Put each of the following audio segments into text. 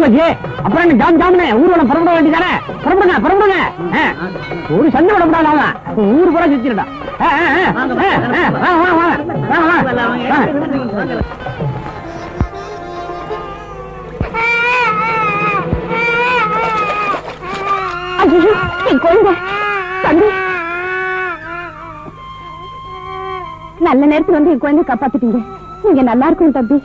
போச்சு. அப்புறம் என்ன ஜாம் ஜாம்னு ஊர்வலம் புறப்பட வேண்டியதானே? புறப்படுங்க புறப்படுங்க. ஒரு சண்டை விடப்படாத, ஊர் பூரா சுத்திடா. நல்ல நேரத்துல வந்து என் குழந்தை காப்பாத்திட்டீங்க. நீங்க நல்லா இருக்கும் தம்பி.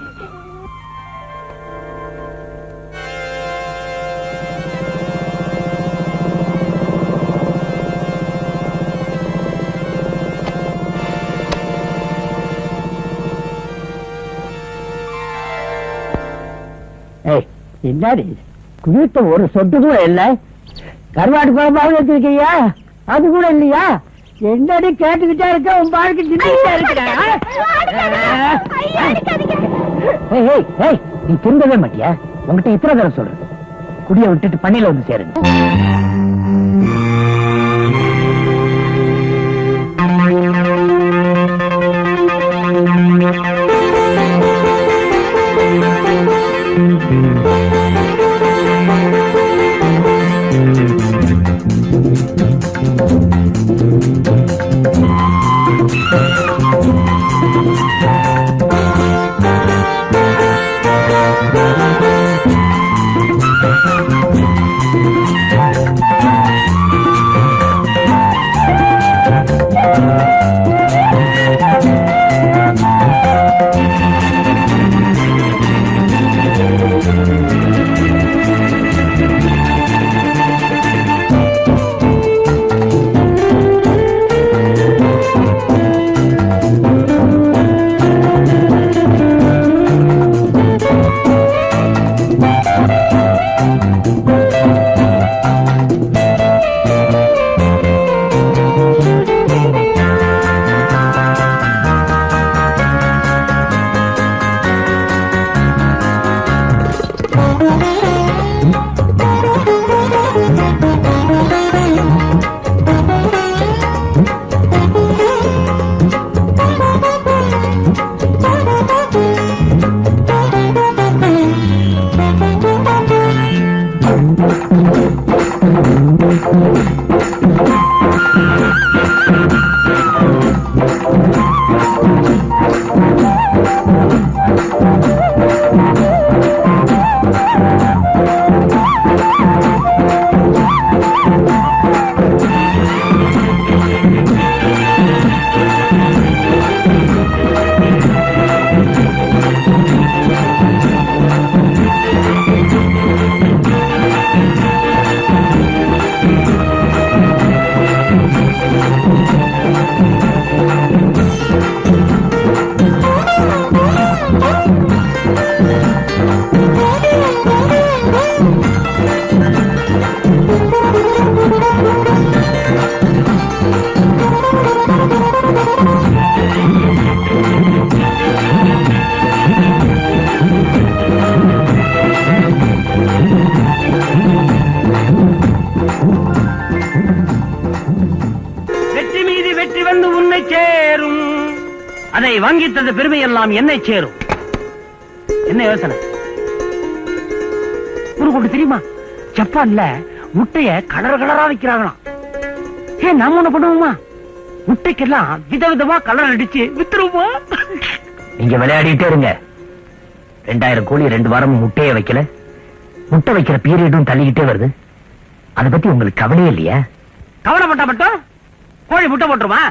என்னடி குளித்த ஒரு சொட்டு கூட இல்ல, கருவாட்டு குழம்பாவது வச்சிருக்கியா? அது கூட இல்லையா? என்னடி கேட்டுக்கிட்டே இருக்க, உன் வாழ்க்கை தின்னுட்டே இருக்கிற. நீ திருந்தவே மாட்டியா? உங்ககிட்ட எத்தனை தடவை சொல்றேன், குடிய விட்டுட்டு பண்ணையில வந்து சேருங்க. அதை வாங்கி தந்த பெருமை எல்லாம் என்னை சேரும். என்ன யோசனை உனக்கு தெரியுமா? ஜப்பான்ல முட்டைய கலர் கலரா வைக்கிறாங்களாம். ஏன் நாம ஒண்ணு பண்ணுவோமா? முட்டைக்கெல்லாம் விதவிதமா கலர் அடிச்சு வித்துருவோம். நீங்க விளையாடிட்டே இருங்க. 2000 கோழி 2 வாரமும் முட்டைய வைக்கல. முட்டை வைக்கிற பீரியடும் தள்ளிக்கிட்டே வருது. அதை பத்தி உங்களுக்கு கவலையே இல்லையா? கவலைப்பட்டா மட்டும் கோழி முட்டை போட்டுருமா?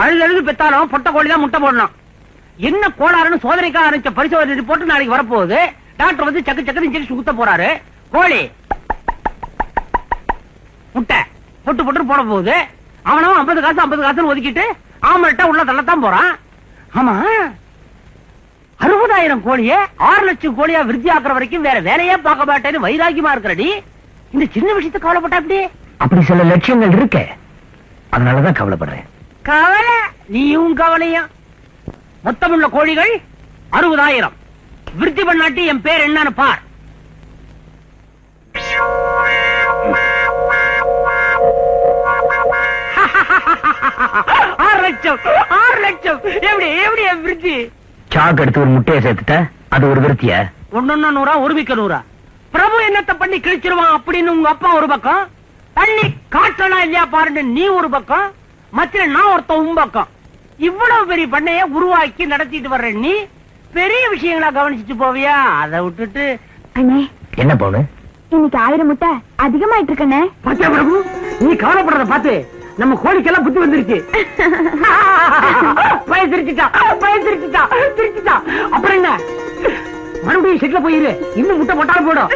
அழுது பெத்தாலும் பொட்டை கோழி தான் முட்டை போடணும். என்ன கோளாறுன்னு சோதனைக்காக ஆரம்பிச்ச பரிசோதனை ரிப்போர்ட் நாளைக்கு வரப்போகுது. டாக்டர் வந்து சக்கு சக்கு இன்ஜெக்ஷன் குத்த போறாரு. கோழி முட்டை பொட்டு பொட்டு போட போகுது. அவனும் 50 காசு 50 காசுன்னு ஒதுக்கிட்டு ஆமல்ட்டா உள்ள தள்ளத்தான் போறான். ஆமா 60,000 கோழியை 6 லட்சம் கோழியா விருத்தி ஆக்குற வரைக்கும் வேற வேலையே பார்க்க மாட்டேன்னு வைராக்கியமா இருக்கிறடி. இந்த சின்ன விஷயத்தை கவலைப்பட்டா அப்படி சில லட்சியங்கள் இருக்கு. அதனாலதான் கவலைப்படுறேன். கவலை நீயும் கவலையும். மொத்தமுள்ள கோழிகள் 60,000. விருத்தி பண்ணாட்டி என் பேர் என்னன்னு பார். 6 லட்சம் 6 லட்சம். எப்படி எப்படி என் விருத்தி? சாக்கு எடுத்து ஒரு முட்டையை சேர்த்துட்ட, அது ஒரு விருத்திய? 1 100 100 1 மிக்க 100. பிரபு என்னத்தை பண்ணி கிழிச்சிருவான் அப்படின்னு உங்க அப்பா ஒரு பக்கம், பண்ணி காட்டலாம் இல்லையா பாருன்னு நீ ஒரு பக்கம், மத்தியில நான் ஒருத்த உன் பக்கம். இவ்வளவு பெரிய பண்ணைய உருவாக்கி நடத்திட்டு வர்ற நீ பெரிய விஷயங்களா கவனிச்சுட்டு போவியா? அதை விட்டுட்டு அண்ணே என்ன போனு இன்னைக்கு 1000 முட்டை அதிகமாயிட்டு இருக்கண்ணே. பாத்தியா பிரபு, நீ கவலைப்படுறத பார்த்து நம்ம கோழிக்கெல்லாம் புத்தி வந்துருச்சு. திருச்சிட்டா. அப்புறம் என்ன, மறுபடியும் செட்ல போயிரு, இன்னும் முட்டை போட்டாலும் போடும்.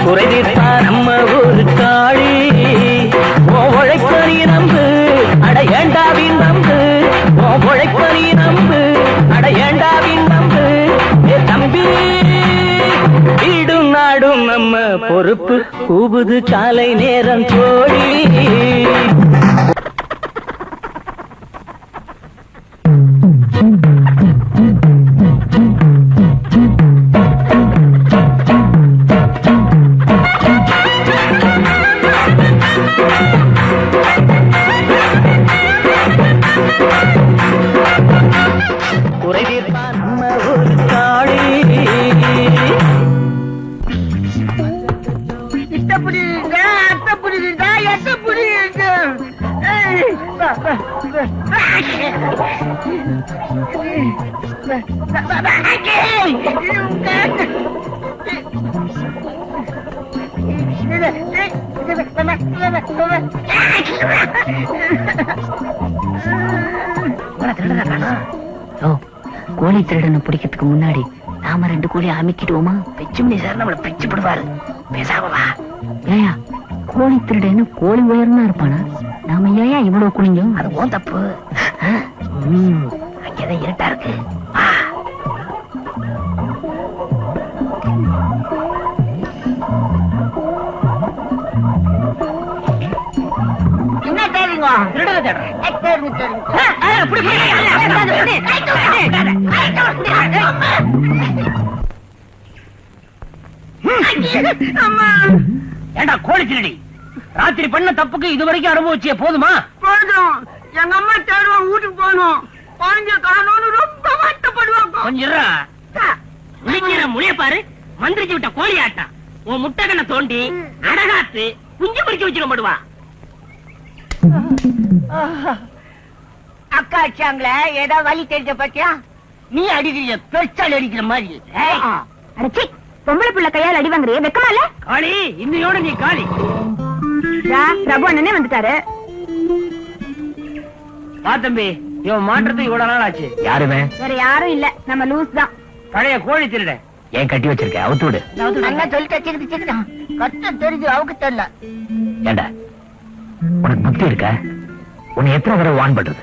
குறைதீர்ப்பா நம்ம ஒரு காளி, உழைப்பறி நம்பு அட ஏண்டாவின் நம்பு, உழைப்பறி நம்பு அட ஏண்டாவின் நம்பு. தம்பி வீடும் நாடும் நம்ம பொறுப்பு, கூபுது காலை நேரம் கோழி. கோழி திருடனை பிடிக்கிறதுக்கு முன்னாடி நாம 2 கோழி அமைக்கிடுவோமா? பெச்சுமணி சார் நம்மள பிச்சு போடுவாரு. பேசாமவா? ஏயா கோழி திருடன்னு கோழி உயர்னா இருப்பானா? நாம ஏயா இவ்வளவு குனிஞ்சோம்? அது ஓன் தப்பு. அங்கேதான் இருட்டா இருக்கு. என்ன தேடுறீங்க? திருடனை தேடுறேன். ஏண்டா கோழி திருடி, ராத்திரி பண்ண தப்புக்கு இதுவரைக்கும் அனுபவிச்சிய போதுமா? போதும். எங்க அம்மா தேடுவோம், வீட்டுக்கு போகணும். குழந்தைய காணோம்னு ரொம்ப வருத்தப்படுவாங்க. கொஞ்சம் முளைய பாரு, மந்திரிச்சு விட்ட கோழி ஆட்டா. உன் முட்டை கண்ணை தோண்டி அடகாத்து குஞ்சு பறிக்க வச்சிட மாடுவா. அக்கா அடிச்சாங்களே, ஏதோ வலி தெரிஞ்ச பத்தியா? நீ அடிக்கிற பெருச்சால் அடிக்கிற மாதிரி. அடச்சி, பொம்பளை புள்ள கையால் அடி வாங்குறிய வெக்கமா இல்ல? காளி, இன்னையோட நீ காளி. பிரபு அண்ணனே வந்துட்டாரு. வா தம்பி, இவன் மாற்றத்துக்கு இவ்வளவு நாள் ஆச்சு. யாருமே வேற யாரும் இல்ல, நம்ம லூஸ் தான். பழைய கோழி திருட. ஏன் கட்டி வச்சிருக்க? அவுத்து விடு. அண்ணா சொல்லிட்டு கஷ்டம் தெரிஞ்சு அவருக்கு தெரியல. ஏண்டா உனக்கு புத்தி இருக்க? உன்னை எத்தனை தடவை வான் பண்றது?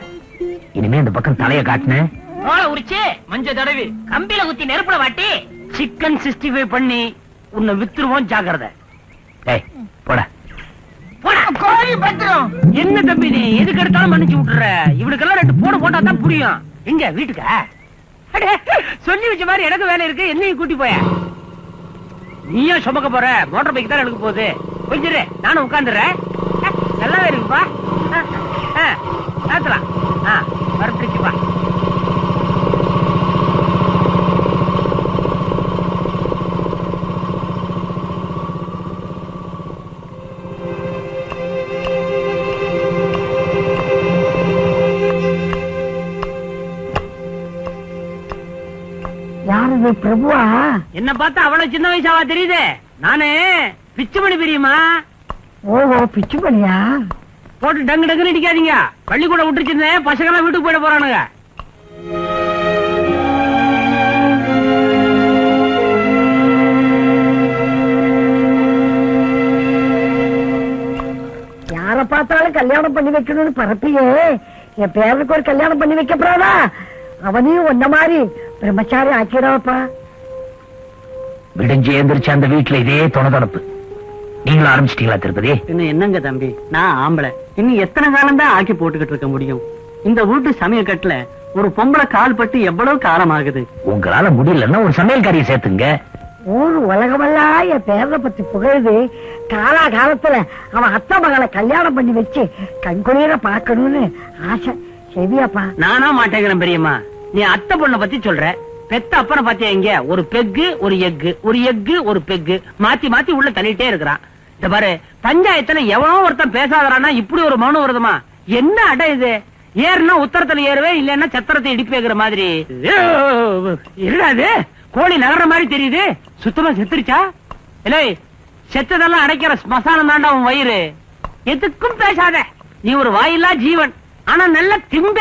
இனிமே இந்த பக்கம் தலைய காட்டின உரிச்சு மஞ்ச தடவி கம்பியில குத்தி நெருப்புல வாட்டி சிக்கன் 65 பண்ணி உன்னை வித்துருவோம். ஜாக்கிரதை. போட கோழி பத்திரம். என்ன தம்பி நீ எதுக்கு எடுத்தாலும் மன்னிச்சு விட்டுற? இவனுக்கெல்லாம் 2 போடு போட்டா தான் புரியும். எங்க வீட்டுக்கா? சொல்லி வச்ச மாதிரி எனக்கு வேலை இருக்கு, என்னையும் கூட்டி போய. நீயா சுமக்க போற? மோட்டார் பைக் தான் எடுக்க போகுது. கொஞ்சிரு, நானும் உட்காந்துறேன். நல்லாவே இருக்குப்பா. பாத்துலாம் வரப்பிடிச்சுப்பா. யாரு பிரபுவா? என்ன பார்த்தா அவ்வளவு சின்ன வயசாவா தெரியுது? நானு பிச்சுமணி பிரியுமா? ஓஹோ, பிச்சு பண்ணியா? போட்டு டங்கு டங்குன்னு அடிக்காதீங்க. பள்ளிக்கூடம் விட்டுருச்சிருந்தேன், பசங்க எல்லாம் வீட்டுக்கு போயிட போறானுங்க. யார பார்த்தாலும் கல்யாணம் பண்ணி வைக்கணும்னு பரப்பியே, என் பேருக்கு ஒரு கல்யாணம் பண்ணி வைக்கப்படாதா? அவனையும் ஒன்ன மாதிரி பிரம்மச்சாரி ஆக்கிடாப்பா. விடிஞ்சு எந்திரிச்சு அந்த வீட்டுல இதே தொணதொடப்பு. நீங்களும் ஆரம்பிச்சிட்டீங்களா திருப்பதி? இன்னும் என்னங்க தம்பி, நான் ஆம்பளை, இன்னும் எத்தனை காலம் தான் ஆக்கி போட்டுக்கிட்டு இருக்க முடியும்? இந்த வீட்டு சமையல் கட்டுல ஒரு பொம்பளை கால் பட்டு எவ்வளவு காலம் ஆகுது. உங்களால முடியலன்னா ஒரு சமையல்காரியை சேர்த்துங்க. ஊர் உலகமெல்லாம் என் பேரை பத்தி புகழுது. காலா காலத்துல அவன் அத்தை மகளை கல்யாணம் பண்ணி வச்சு கண்குளிர பாக்கணும்னு ஆசை. சரியாப்பா? நானா மாட்டேங்கிறேன் பெரியம்மா. நீ அத்தை பொண்ணை பத்தி சொல்ற, பெத்த அப்பனை பாத்தியா? இங்க ஒரு பெக்கு ஒரு எக்கு, ஒரு எக்கு ஒரு பெக்கு, மாத்தி மாத்தி உள்ள தள்ளிட்டே இருக்கிறான். இந்த பாரு, பஞ்சாயத்துல எவனோ ஒருத்தன் பேசாதறானா இப்படி ஒரு மௌனம் வருதுமா? என்ன அடை இது? ஏறுனா உத்தரத்துல ஏறுவே, இல்லன்னா சத்திரத்தை இடிப்பேங்கிற மாதிரி. என்னது கோழி நகர்ற மாதிரி தெரியுது? சுத்தமா செத்துருச்சா? இல்லை, செத்ததெல்லாம் அடைக்கிற ஸ்மசானம் தாண்டா உன் வயிறு. எதுக்கும் பேசாத. நீ ஒரு வாயில்லா ஜீவன், ஆனா நல்ல திம்ப.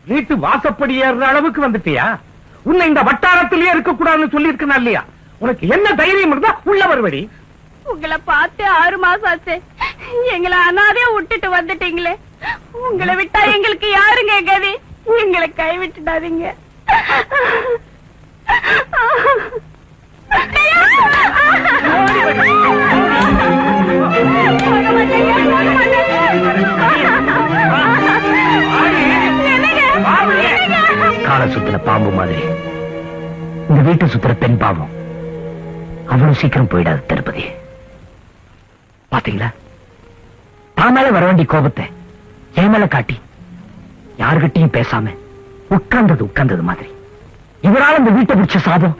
வீட்டு வாசப்படி ஏறுற அளவுக்கு வந்துட்டியா? உன்னை இந்த வட்டாரத்திலேயே இருக்க கூடாதுன்னு சொல்லி இருக்கா இல்லையா? உனக்கு என்ன தைரியம் இருந்தா உள்ள வருவடி. உங்களை பார்த்து 6 மாசம் ஆச்சு. எங்களை அனாதையா விட்டுட்டு வந்துட்டீங்களே. உங்களை விட்டா எங்களுக்கு யாருங்க கதி? எங்களை கை விட்டுடாதீங்க. கால சுத்தின பாம்பு மாதிரி இந்த வீட்டை சுத்துற பெண் பாவம் அவ்வளவு சீக்கிரம் போயிடாது திருப்பதி. பாத்தீங்களா, தான் மேல வர வேண்டிய கோபத்தை என் மேல காட்டி யாருகிட்டையும் பேசாம உட்கார்ந்தது மாதிரி இவரால் இந்த வீட்டை பிடிச்ச சாபம்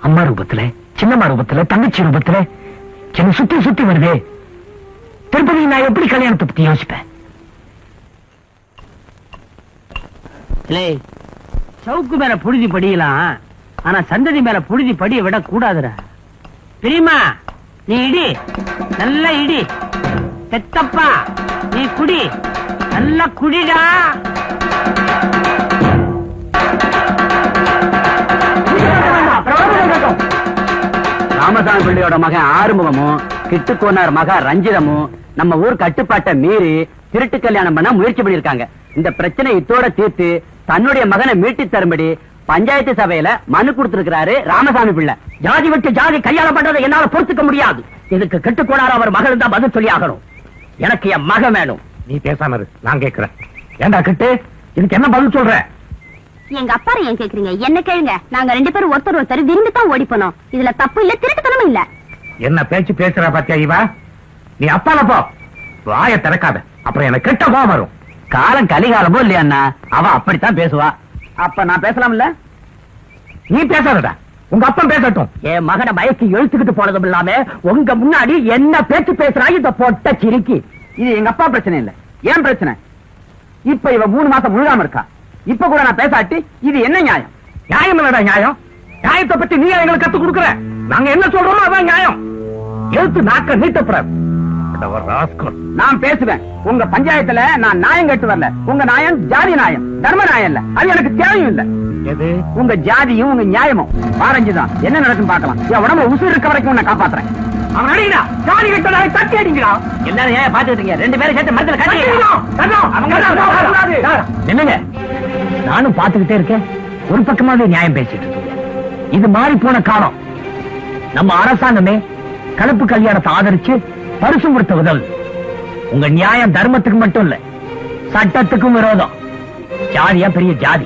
அம்மா ரூபத்துல, சின்னம்மா ரூபத்துல, தங்கச்சி ரூபத்துல என்ன சுத்தி சுத்தி வருதே. திருப்பதி நான் எப்படி கல்யாணத்தை பத்தி யோசிப்பேன்? சவுக்கு மேல புழுதி படியலாம், ஆனா சந்ததி மேல புழுதி படிய விட கூடாதுடா. பெரியம்மா, நீ இடி, நல்லா இடி. தெத்தப்பா, நீ குடி, நல்லா குடிடா. ராமசாமி பிள்ளையோட மகன் ஆறுமுகமும் கிட்டுக்கோனார் மக ரஞ்சிதமும் நம்ம ஊர் கட்டுப்பாட்டை மீறி திருட்டு கல்யாணம் பண்ண முயற்சி பண்ணிருக்காங்க. இந்த பிரச்சனை இத்தோட தீர்த்து தன்னுடைய மகனை மீட்டு தரும்படி பஞ்சாயத்து சபையில மனு கொடுத்திருக்கிறாரு ராமசாமி பிள்ளை. ஜாதி விட்டு ஜாதி கல்யாணம் பண்றதை என்னால பொறுத்துக்க முடியாது. இதுக்கு கெட்டுக்கோடார அவர் மகள் தான் பதில் சொல்லி ஆகணும். எனக்கு என் மகன் வேணும். நீ பேசாம இரு, நான் கேட்கிறேன். ஏண்டா கிட்டு, இதுக்கு என்ன பதில் சொல்ற? எங்க அப்பா ஏன் கேக்குறீங்க? என்ன கேளுங்க. நாங்க 2 பேரும் ஒருத்தர் விரும்பி தான் ஓடி போனோம். இதுல தப்பு இல்ல, திருட்டுத்தனமும் இல்ல. என்ன பேச்சு பேசுற பாத்தியா இவா? நீ அப்பால போ, வாய திறக்காத, அப்புறம் எனக்கு கெட்ட கோபம் வரும். காலம் கலிகாலமோ இல்லையா அண்ணா, அவ அப்படித்தான் பேசுவா. அப்ப நான் பேசலாம்ல? நீ பேசாதடா, உங்க அப்பன் பேசட்டும். என் மகனை மயக்கி இழுத்துக்கிட்டு போனதும் இல்லாம உங்க முன்னாடி என்ன பேச்சு பேசுறா இந்த பொட்ட சிரிக்கி. இது எங்க அப்பா பிரச்சனை இல்ல, ஏன் பிரச்சனை. இப்ப இவ 3 மாசம் முழுகாம இருக்கா. இப்ப கூட நான் பேசாட்டி இது என்ன நியாயம்? நியாயம் இல்லடா நியாயம். நியாயத்தை பத்தி நீ எங்களுக்கு கத்து கொடுக்குற. நாங்க என்ன சொல்றோமோ அதான் நியாயம். எழுத்து நாக்க நீட்டப்படாது. நான் பேசுவேன். உங்க பஞ்சாயத்துல நான் நியாயம் கேட்டு வரல. உங்க நியாயம் ஜாதி நியாயம், தர்ம நியாயம் இல்ல. அது எனக்கு தேவையும் இல்ல. உங்க ஜாதியும் உங்க நியாயமும் பாரஞ்சுதான். என்ன நடக்கும் பாக்கலாம். என் உடம்புல உசுறு இருக்க வரைக்கும் உன்னை காப்பாத்துறேன். அவன் அடிக்கிறா, ஜாதி கட்டதாக தட்டி அடிக்கிறா. எல்லாரும் ஏன் பாத்துட்டீங்க? 2 பேரும் சேர்த்து மரத்துல கட்டி. என்னங்க, நானும் பாத்துக்கிட்டே இருக்கேன். ஒரு பக்கமாவே நியாயம் பேசிட்டு இருக்கீங்க. இது மாறி போன காலம். நம்ம அரசாங்கமே கலப்பு கல்யாணத்தை ஆதரிச்சு பரிசு கொடுத்த உதவு. உங்க நியாயம் தர்மத்துக்கு மட்டும் இல்ல, சட்டத்துக்கும் விரோதம். ஜாதியா பெரிய ஜாதி.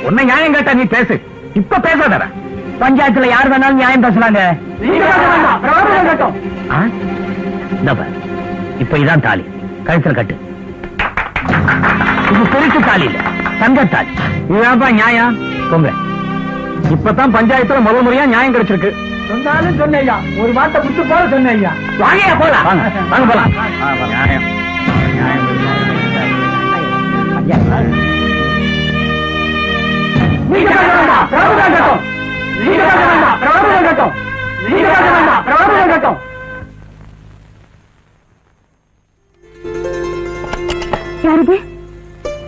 உன்னை நியாயம் கேட்டா நீ பேசு, இப்ப பேசாத. பஞ்சாயத்துல யார் வேணாலும் நியாயம் பேசலாங்க. இப்ப இதான் தாலி, கழுத்துல கட்டு. இது பெருசு தாலி இல்ல, தங்கத்தாலி. இதுதான்ப்பா நியாயம். போங்க. இப்பதான் பஞ்சாயத்துல முதல் முறையா நியாயம் கிடைச்சிருக்கு. சொன்னாலும் சொன்னையா, ஒரு வார்த்தை விட்டு போல சொன்னையா. வாங்க போலாம், வாங்க போலாம். நியாயம் நீங்க யாருது?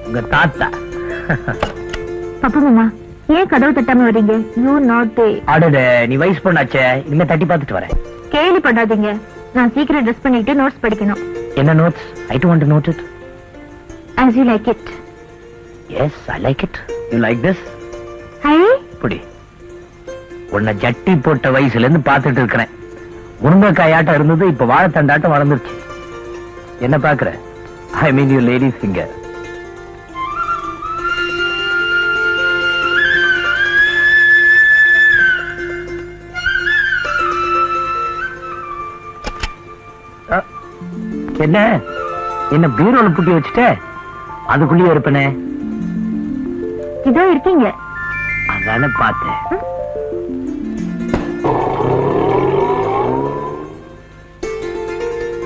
உங்க தாத்தா. பப்பா மாமா, ஏன் கதவு தட்டாம வரீங்க? You not. அடுது நீ வயசு பொண்ணாச்சே, இனிமே தட்டி பார்த்துட்டு வரேன். கேலி பண்ணாதீங்க. நான் சீக்கிரம் ட்ரெஸ் பண்ணிட்டு நோட்ஸ் படிக்கணும். என்ன notes? I don't want to note it. As you like it. Yes, I like it. You like this? Hi. புடி. உன்னை ஜட்டி போட்ட வயசுல இருந்து பாத்துட்டு இருக்கிறேன். முருங்கைக்காயாட்டம் இருந்தது, இப்ப வாழைத்தண்டாட்டம் வளர்ந்துருச்சு. என்ன பாக்குற? ஐ மீன் யூ லேடி சிங்கர். என்ன என்ன பீரோல புட்டி வச்சுட்ட? அதுக்குள்ளேயே இருப்பனே. இதோ இருக்கீங்க. அதானே பார்த்தேன்.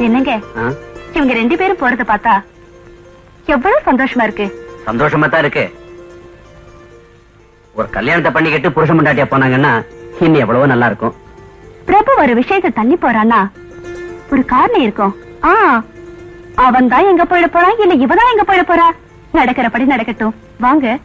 என்னங்க இவங்க 2 பேரும் போறத பார்த்தா எவ்வளவு சந்தோஷமா இருக்கு. சந்தோஷமா தான் இருக்கு. ஒரு கல்யாணத்தை பண்ணிக்கிட்டு புருஷன் முண்டாட்டியா போனாங்கன்னா இன்னும் எவ்வளவோ நல்லா இருக்கும். பிரபு ஒரு விஷயத்தை தள்ளி போறான்னா ஒரு காரணம் இருக்கும். அவன் தான் எங்க போயிட போறான், இல்ல இவதான் எங்க போயிட போறா. நடக்கிறபடி நடக்கட்டும், வாங்க.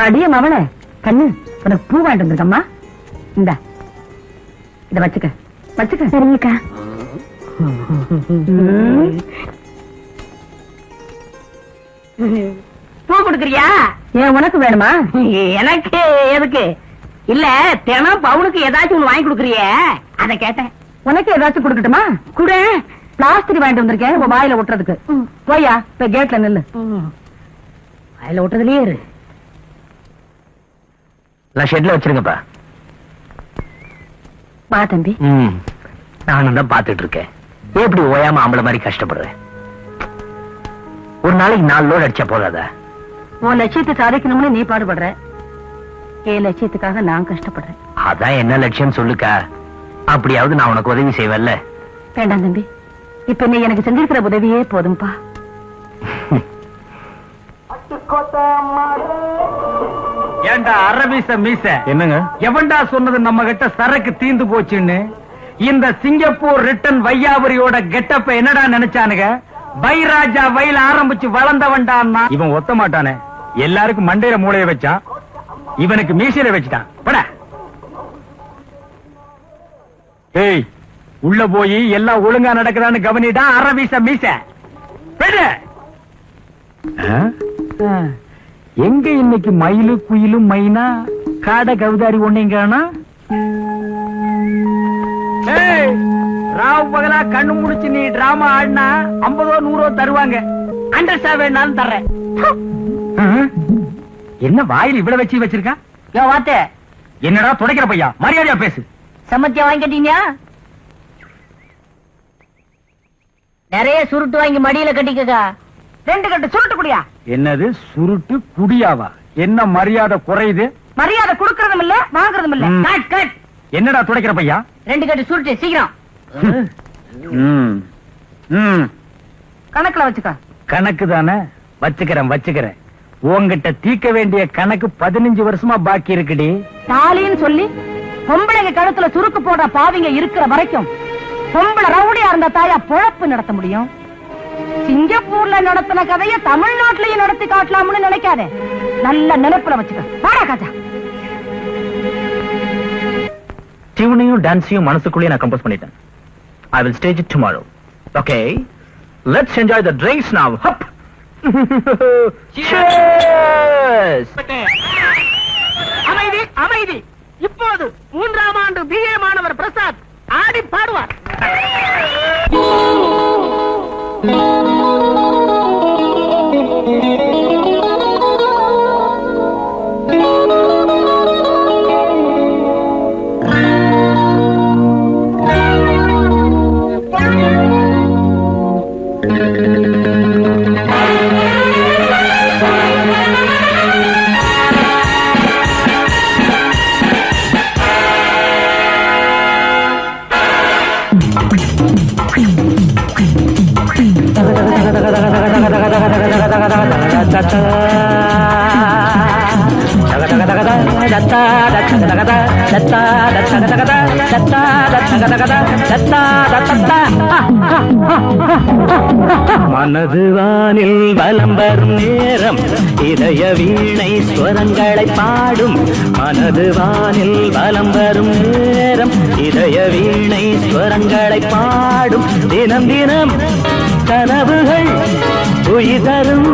அடிய மவளே, கண்ணு உனக்கு பூ வாங்கிட்டு வந்திருக்கம்மா. இந்த இத வச்சுக்க வச்சுக்க. சரிங்கக்கா. பூ கொடுக்குறியா? ஏன் உனக்கு வேணுமா? எனக்கு எதுக்கு? இல்ல தினம் பவுனுக்கு ஏதாச்சும் ஒண்ணு வாங்கி கொடுக்குறியே, அத கேட்டேன். உனக்கு ஏதாச்சும் கொடுக்கட்டுமா? கூட பிளாஸ்டிக் வாங்கிட்டு வந்திருக்கேன் உன் வாயில ஒட்டுறதுக்கு. போயா இப்ப கேட்ல நில்லு. வாயில ஒட்டுறதுலயே இரு. ஷெட்ல வச்சிருங்கப்பா. வா தம்பி. நானும் தான் பாத்துட்டு இருக்கேன். எப்படி ஓயாம ஆம்பளை மாதிரி கஷ்டப்படுறேன். ஒரு நாளைக்கு 4 லோட் அடிச்சா போதாதா? உன் லட்சியத்தை சாதிக்கணும்னு நீ பாடுபடுற, என் லட்சியத்துக்காக நான் கஷ்டப்படுறேன். அதான் என்ன லட்சியம் சொல்லுக்கா. அப்படியாவது நான் உனக்கு உதவி செய்வேன்ல. வேண்டாம் தம்பி, இப்ப நீ எனக்கு செஞ்சிருக்கிற உதவியே போதும்பா. ஏண்டா அரபீச மீச, என்னங்க எவன்டா சொன்னது நம்ம கிட்ட சரக்கு தீந்து போச்சுன்னு? இந்த சிங்கப்பூர் ரிட்டன் வையாபுரியோட கெட்டப்ப என்னடா நினைச்சானுங்க? வைராஜா வயல ஆரம்பிச்சு வளர்ந்தவன்டான்னா இவன் ஒத்த மாட்டானே. எல்லாருக்கும் மண்டையில மூளைய வச்சான், இவனுக்கு மீசையில வச்சுட்டான். பட ஏய், உள்ள போய் எல்லாம் ஒழுங்கா நடக்குதான்னு கவனிடா அரபீச மீச. எங்க இன்னைக்கு மயிலு குயிலும் மைனா காட கவுதாரி ஒண்ணீங்கன்னா ராவ் பகலா கண்ணு முடிச்சு நீ டிராமா ஆடினா 50 100 தருவாங்க. அண்டர்ஸ்டா வேணாலும் தர்றேன். என்ன வாயில் இவ்வளவு வச்சு வச்சிருக்கா? வார்த்தை என்னடா துடைக்கிற பையா, மரியாதையா பேசு. சம்மத்தியா வாங்கிட்டீங்க? நிறைய சுருட்டு வாங்கி மடியில கட்டிக்கா. 2 கட்டு சுருட்டு குடியா? என்னது சுருட்டு குடியாவா? என்ன மரியாதை குறையுது? மரியாதை கொடுக்கறதும் இல்ல வாங்குறதும் இல்ல. Cut cut. என்னடா துடைக்கிற பையா? 2 கட்டு சுருட்டு சீக்கிரம். கணக்குல வச்சுக்க. கணக்கு தானே வச்சுக்கிறேன். உன்கிட்ட தீர்க்க வேண்டிய கணக்கு 15 வருஷமா பாக்கி இருக்குடி. தாலின்னு சொல்லி பொம்பளைங்க கழுத்துல சுருக்கு போடுற பாவிங்க இருக்கிற வரைக்கும் பொம்பளை ரவுடியா இருந்த தாயா பொழப்பு நடத்த முடியும். சிங்கப்பூர்ல நடத்தின கதைய தமிழ்நாட்டிலையும் நடத்தி காட்டலாம்னு நினைக்காதே. நல்ல நினைப்புல வச்சுக்க. பாடா காச்சா. டியூனையும் டான்ஸையும் மனசுக்குள்ளே நான் கம்போஸ் பண்ணிட்டேன். I will stage it tomorrow. Okay, let's enjoy the drinks now. Hup. Cheers. அமைதி அமைதி. இப்போது 3ஆம் ஆண்டு BA மாணவர் பிரசாத் ஆடி பாடுவார். மனது வானில் வலம் வரும் நேரம் இதய வீணை ஸ்வரங்களை பாடும். மனது வானில் வலம் வரும் நேரம் இதய வீணை ஸ்வரங்களை பாடும். தினம் தினம் கனவுகள் உயிர் தரும்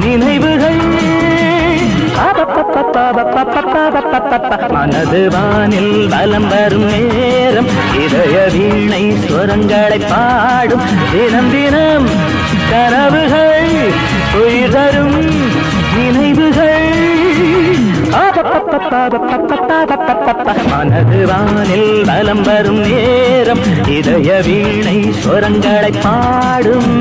நினைவுகள். மனது வானில் வலம் வரும் நேரம் இதய வீணை ஸ்வரங்களை பாடும். தினம் தினம் கனவுகள் உயிர் தரும் நினைவுகள். மனது வானில் வலம் வரும் நேரம் இதய வீணை ஸ்வரங்களை பாடும்.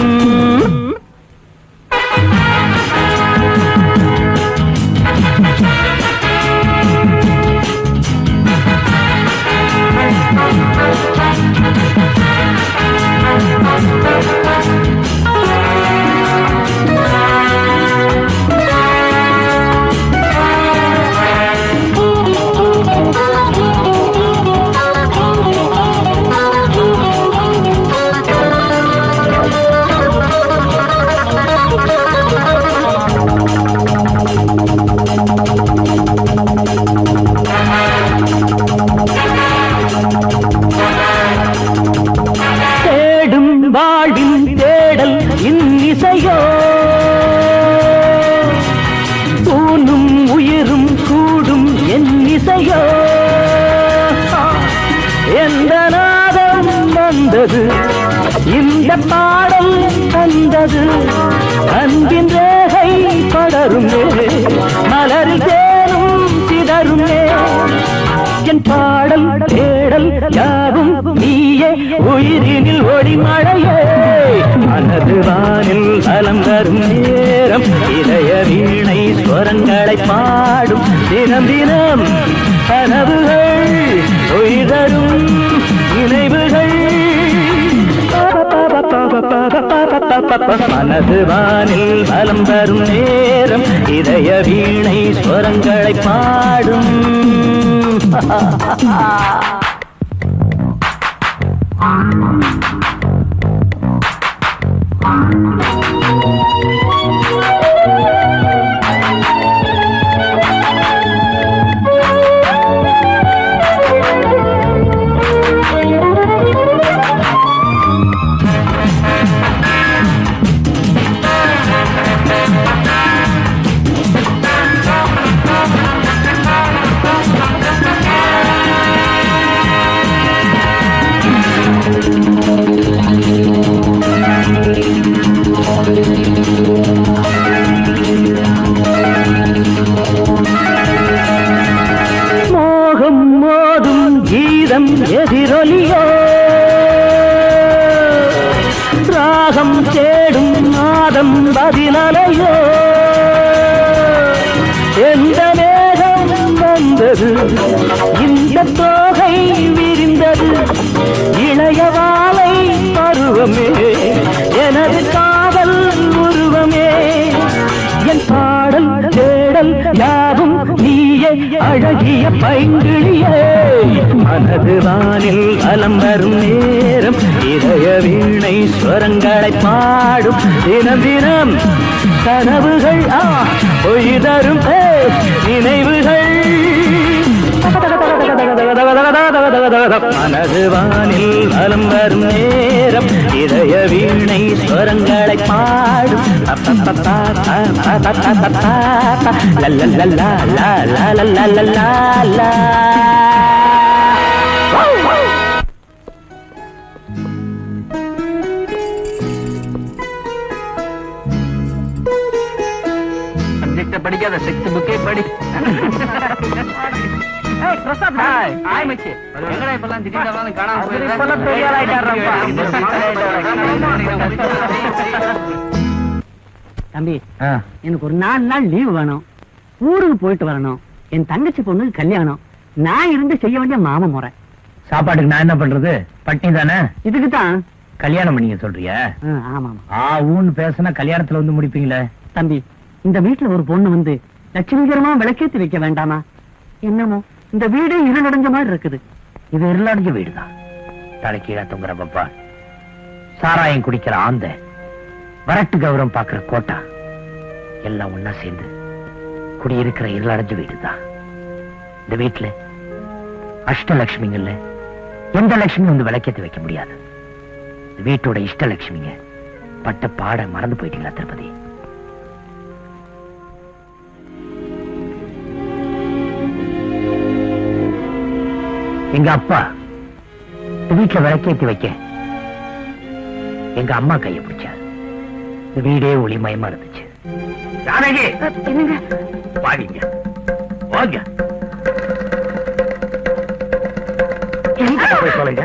வாழ்வின் தேடல் இன்னிசையோ ஊனும் உயிரும் கூடும் என் இசையோ. எந்த நாதம் வந்தது இந்த பாடல் தந்தது. அன்பின் ரேகை படருமே மலரில் தேனும் சிதருமே. என் பாடல் தேடல் யாவும் நீயே உயிரினில் ஒளி மழையே. மனது வானில் வலம் வரும் நேரம் இதய வீணை ஸ்வரங்களை பாடும். தினம் தினம் கனவுகள் உயிர் தரும் நினைவுகள். மனது வானில் வலம் வரும் நேரம் இதய வீணை ஸ்வரங்களை பாடும். மோகம் மோதும் கீதம் எதிரொலியோ ராகம் தேடும் நாதம் பதிலலையோ. எந்த மேகம் வந்தது இந்த தோகை விரிந்தது. இளையவாலை பருவமே எனது காதல் உருவமே. என் பாடல் தேடல் யாவும் நீயே அழகிய பைங்கிழியே. மனது வானில் வலம் வரும் நேரம் இதய வீணை ஸ்வரங்களை பாடும். தினம் தினம் கனவுகள் உயிர் தரும் நினைவுகள். மனது வானில் வலம் வரும் நேரம் இதய வீணை ஸ்வரங்களை பாடும். படிக்காத செக்ஸ் புக்கே படி. தம்பி எனக்கு ஒரு 4 நாள் லீவு வேணும். ஊருக்கு போயிட்டு வரணும். என் தங்கச்சி பொண்ணுக்கு கல்யாணம். நான் இருந்து செய்ய வேண்டிய மாம முறை. சாப்பாட்டுக்கு நான் என்ன பண்றது? பட்டினி தானே. இதுக்குதான் கல்யாணம் பண்ணிக்க சொல்றியா? ஆமா. ஊன்னு பேசினா கல்யாணத்துல வந்து முடிப்பீங்களே. தம்பி, இந்த வீட்டுல ஒரு பொண்ணு வந்து லட்சுமிகரமா விளக்கேத்தி வைக்க வேண்டாமா? என்னமோ இந்த வீடு இருளடைஞ்ச மாதிரி இருக்குது. இது இருளடைஞ்ச வீடுதான். தலைக்கீழ தொங்குற பப்பா, சாராயம் குடிக்கிற ஆந்த, வரட்டு கௌரவம் பாக்குற கோட்டா எல்லாம் ஒன்னா சேர்ந்து குடியிருக்கிற இருளடைஞ்ச வீடுதான். இந்த வீட்டுல அஷ்டலட்சுமிங்கள்ல எந்த லட்சுமி வந்து விளக்கேத்தி வைக்க முடியாது. இந்த வீட்டோட இஷ்டலட்சுமிங்க பட்ட பாட மறந்து போயிட்டீங்களா திருப்பதி? எங்க அப்பா இந்த வீட்டுல விளக்கேத்தி வைக்க எங்க அம்மா கையை பிடிச்சார். இந்த வீடே ஒளிமயமா இருந்துச்சு. ஜானகி, வாங்க வாங்க. போய் சொல்லுங்க.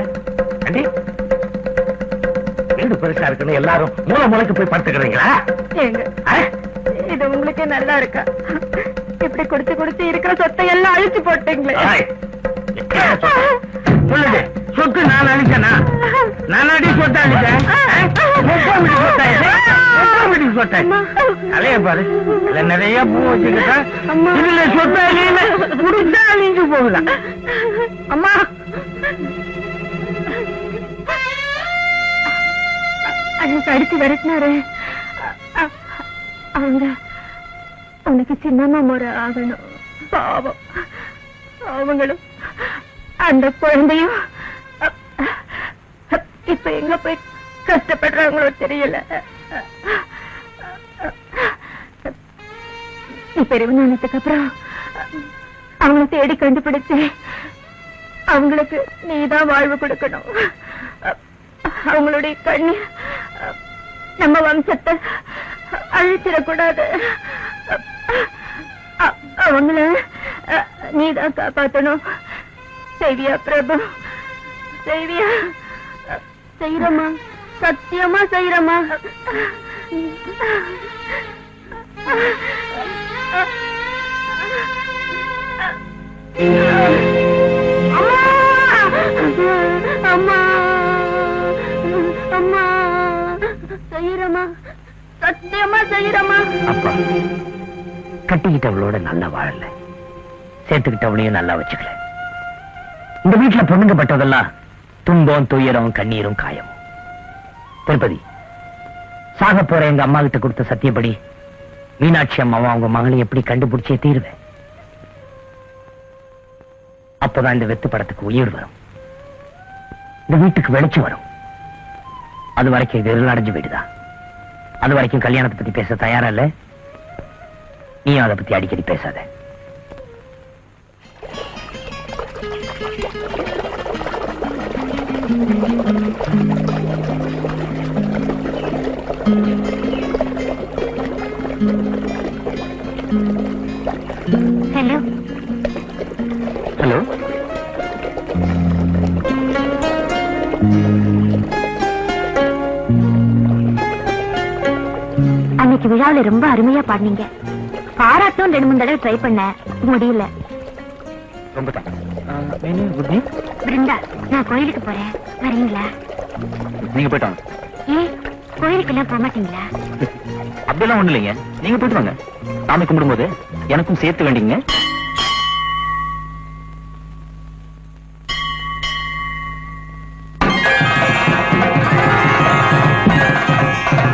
வீடு பெருசா இருக்குன்னு எல்லாரும் மூல மூளைக்கு போய் படுத்துக்கிறீங்களா? இது உங்களுக்கு நல்லா இருக்கா? இப்படி குடிச்சு குடிச்சு இருக்கிற சொத்தை எல்லாம் அழிச்சு போட்டீங்களே. சொல்லுது, சொத்து நான் அழிச்சேனா? நான் அடி சொத்தை அழிச்சேன்? சொத்தேன் அலைய பாரு, நிறைய பூ வச்சுக்கிட்டா இதுல சொத்தை அழியல, குடிச்சா அழிஞ்சு போகுதான். அம்மா, அன்னைக்கு அடிச்சு விரட்டினாரு. அவங்க உனக்கு சின்னம்மா முறை ஆகணும். பாவம், அவங்களும் அந்த குழந்தையும் இப்ப எங்க போய் கஷ்டப்படுறாங்களோ தெரியல. நீ பெருவினானதுக்கு அப்புறம் அவங்களை தேடி கண்டுபிடிச்சு அவங்களுக்கு நீதான் வாழ்வு கொடுக்கணும். அவங்களுடைய கண்ணீர் நம்ம வம்சத்தை அழிச்சிடக்கூடாது. அவங்கள நீதான் காப்பாற்றணும். செய்வியா பிரபு? செய்வியா? செய்யறமா? சத்தியமா செய்யறமா? அம்மா, அம்மா, செய்யறமா? சத்தியமா செய்யறமா? அப்பா, கட்டிக்கிட்டவளோட நல்லா வாழல, சேர்த்துக்கிட்டவளையும் நல்லா வச்சுக்கல. இந்த வீட்டுல பொண்ணுங்கப்பட்டதெல்லாம் துன்பம், துயரம், கண்ணீரும், காயமும். திருப்பதி, சாக போற எங்க அம்மா கிட்ட கொடுத்த சத்தியப்படி மீனாட்சி அம்மாவும் அவங்க மகளை எப்படி கண்டுபிடிச்சே தீருவேன். அப்பதான் இந்த வெத்து படத்துக்கு உயிர் வரும், இந்த வீட்டுக்கு வெளிச்சம் வரும். அது வரைக்கும் இது இருளடைஞ்சு வீடுதான். அது வரைக்கும் கல்யாணத்தை பத்தி பேச தயாரா இல்ல. நீயும் அதை பத்தி அடிக்கடி பேசாத. ஹலோ ஹலோ, அன்னைக்கு விழாவில ரொம்ப அருமையா பாடினீங்க. பாராட்டும் 2-3 தடவை ட்ரை பண்ண முடியல. ரொம்ப பிருந்தா, நான் கோயிலுக்கு போறேன், வரீங்களா? நீங்க போயிட்டாங்க. ஏன் கோயிலுக்கு எல்லாம் போக மாட்டீங்களா? அப்படியெல்லாம் ஒண்ணு இல்லைங்க, நீங்க போயிட்டு வாங்க. சாமி கும்பிடும் போது எனக்கும் சேர்த்து வேண்டிங்க.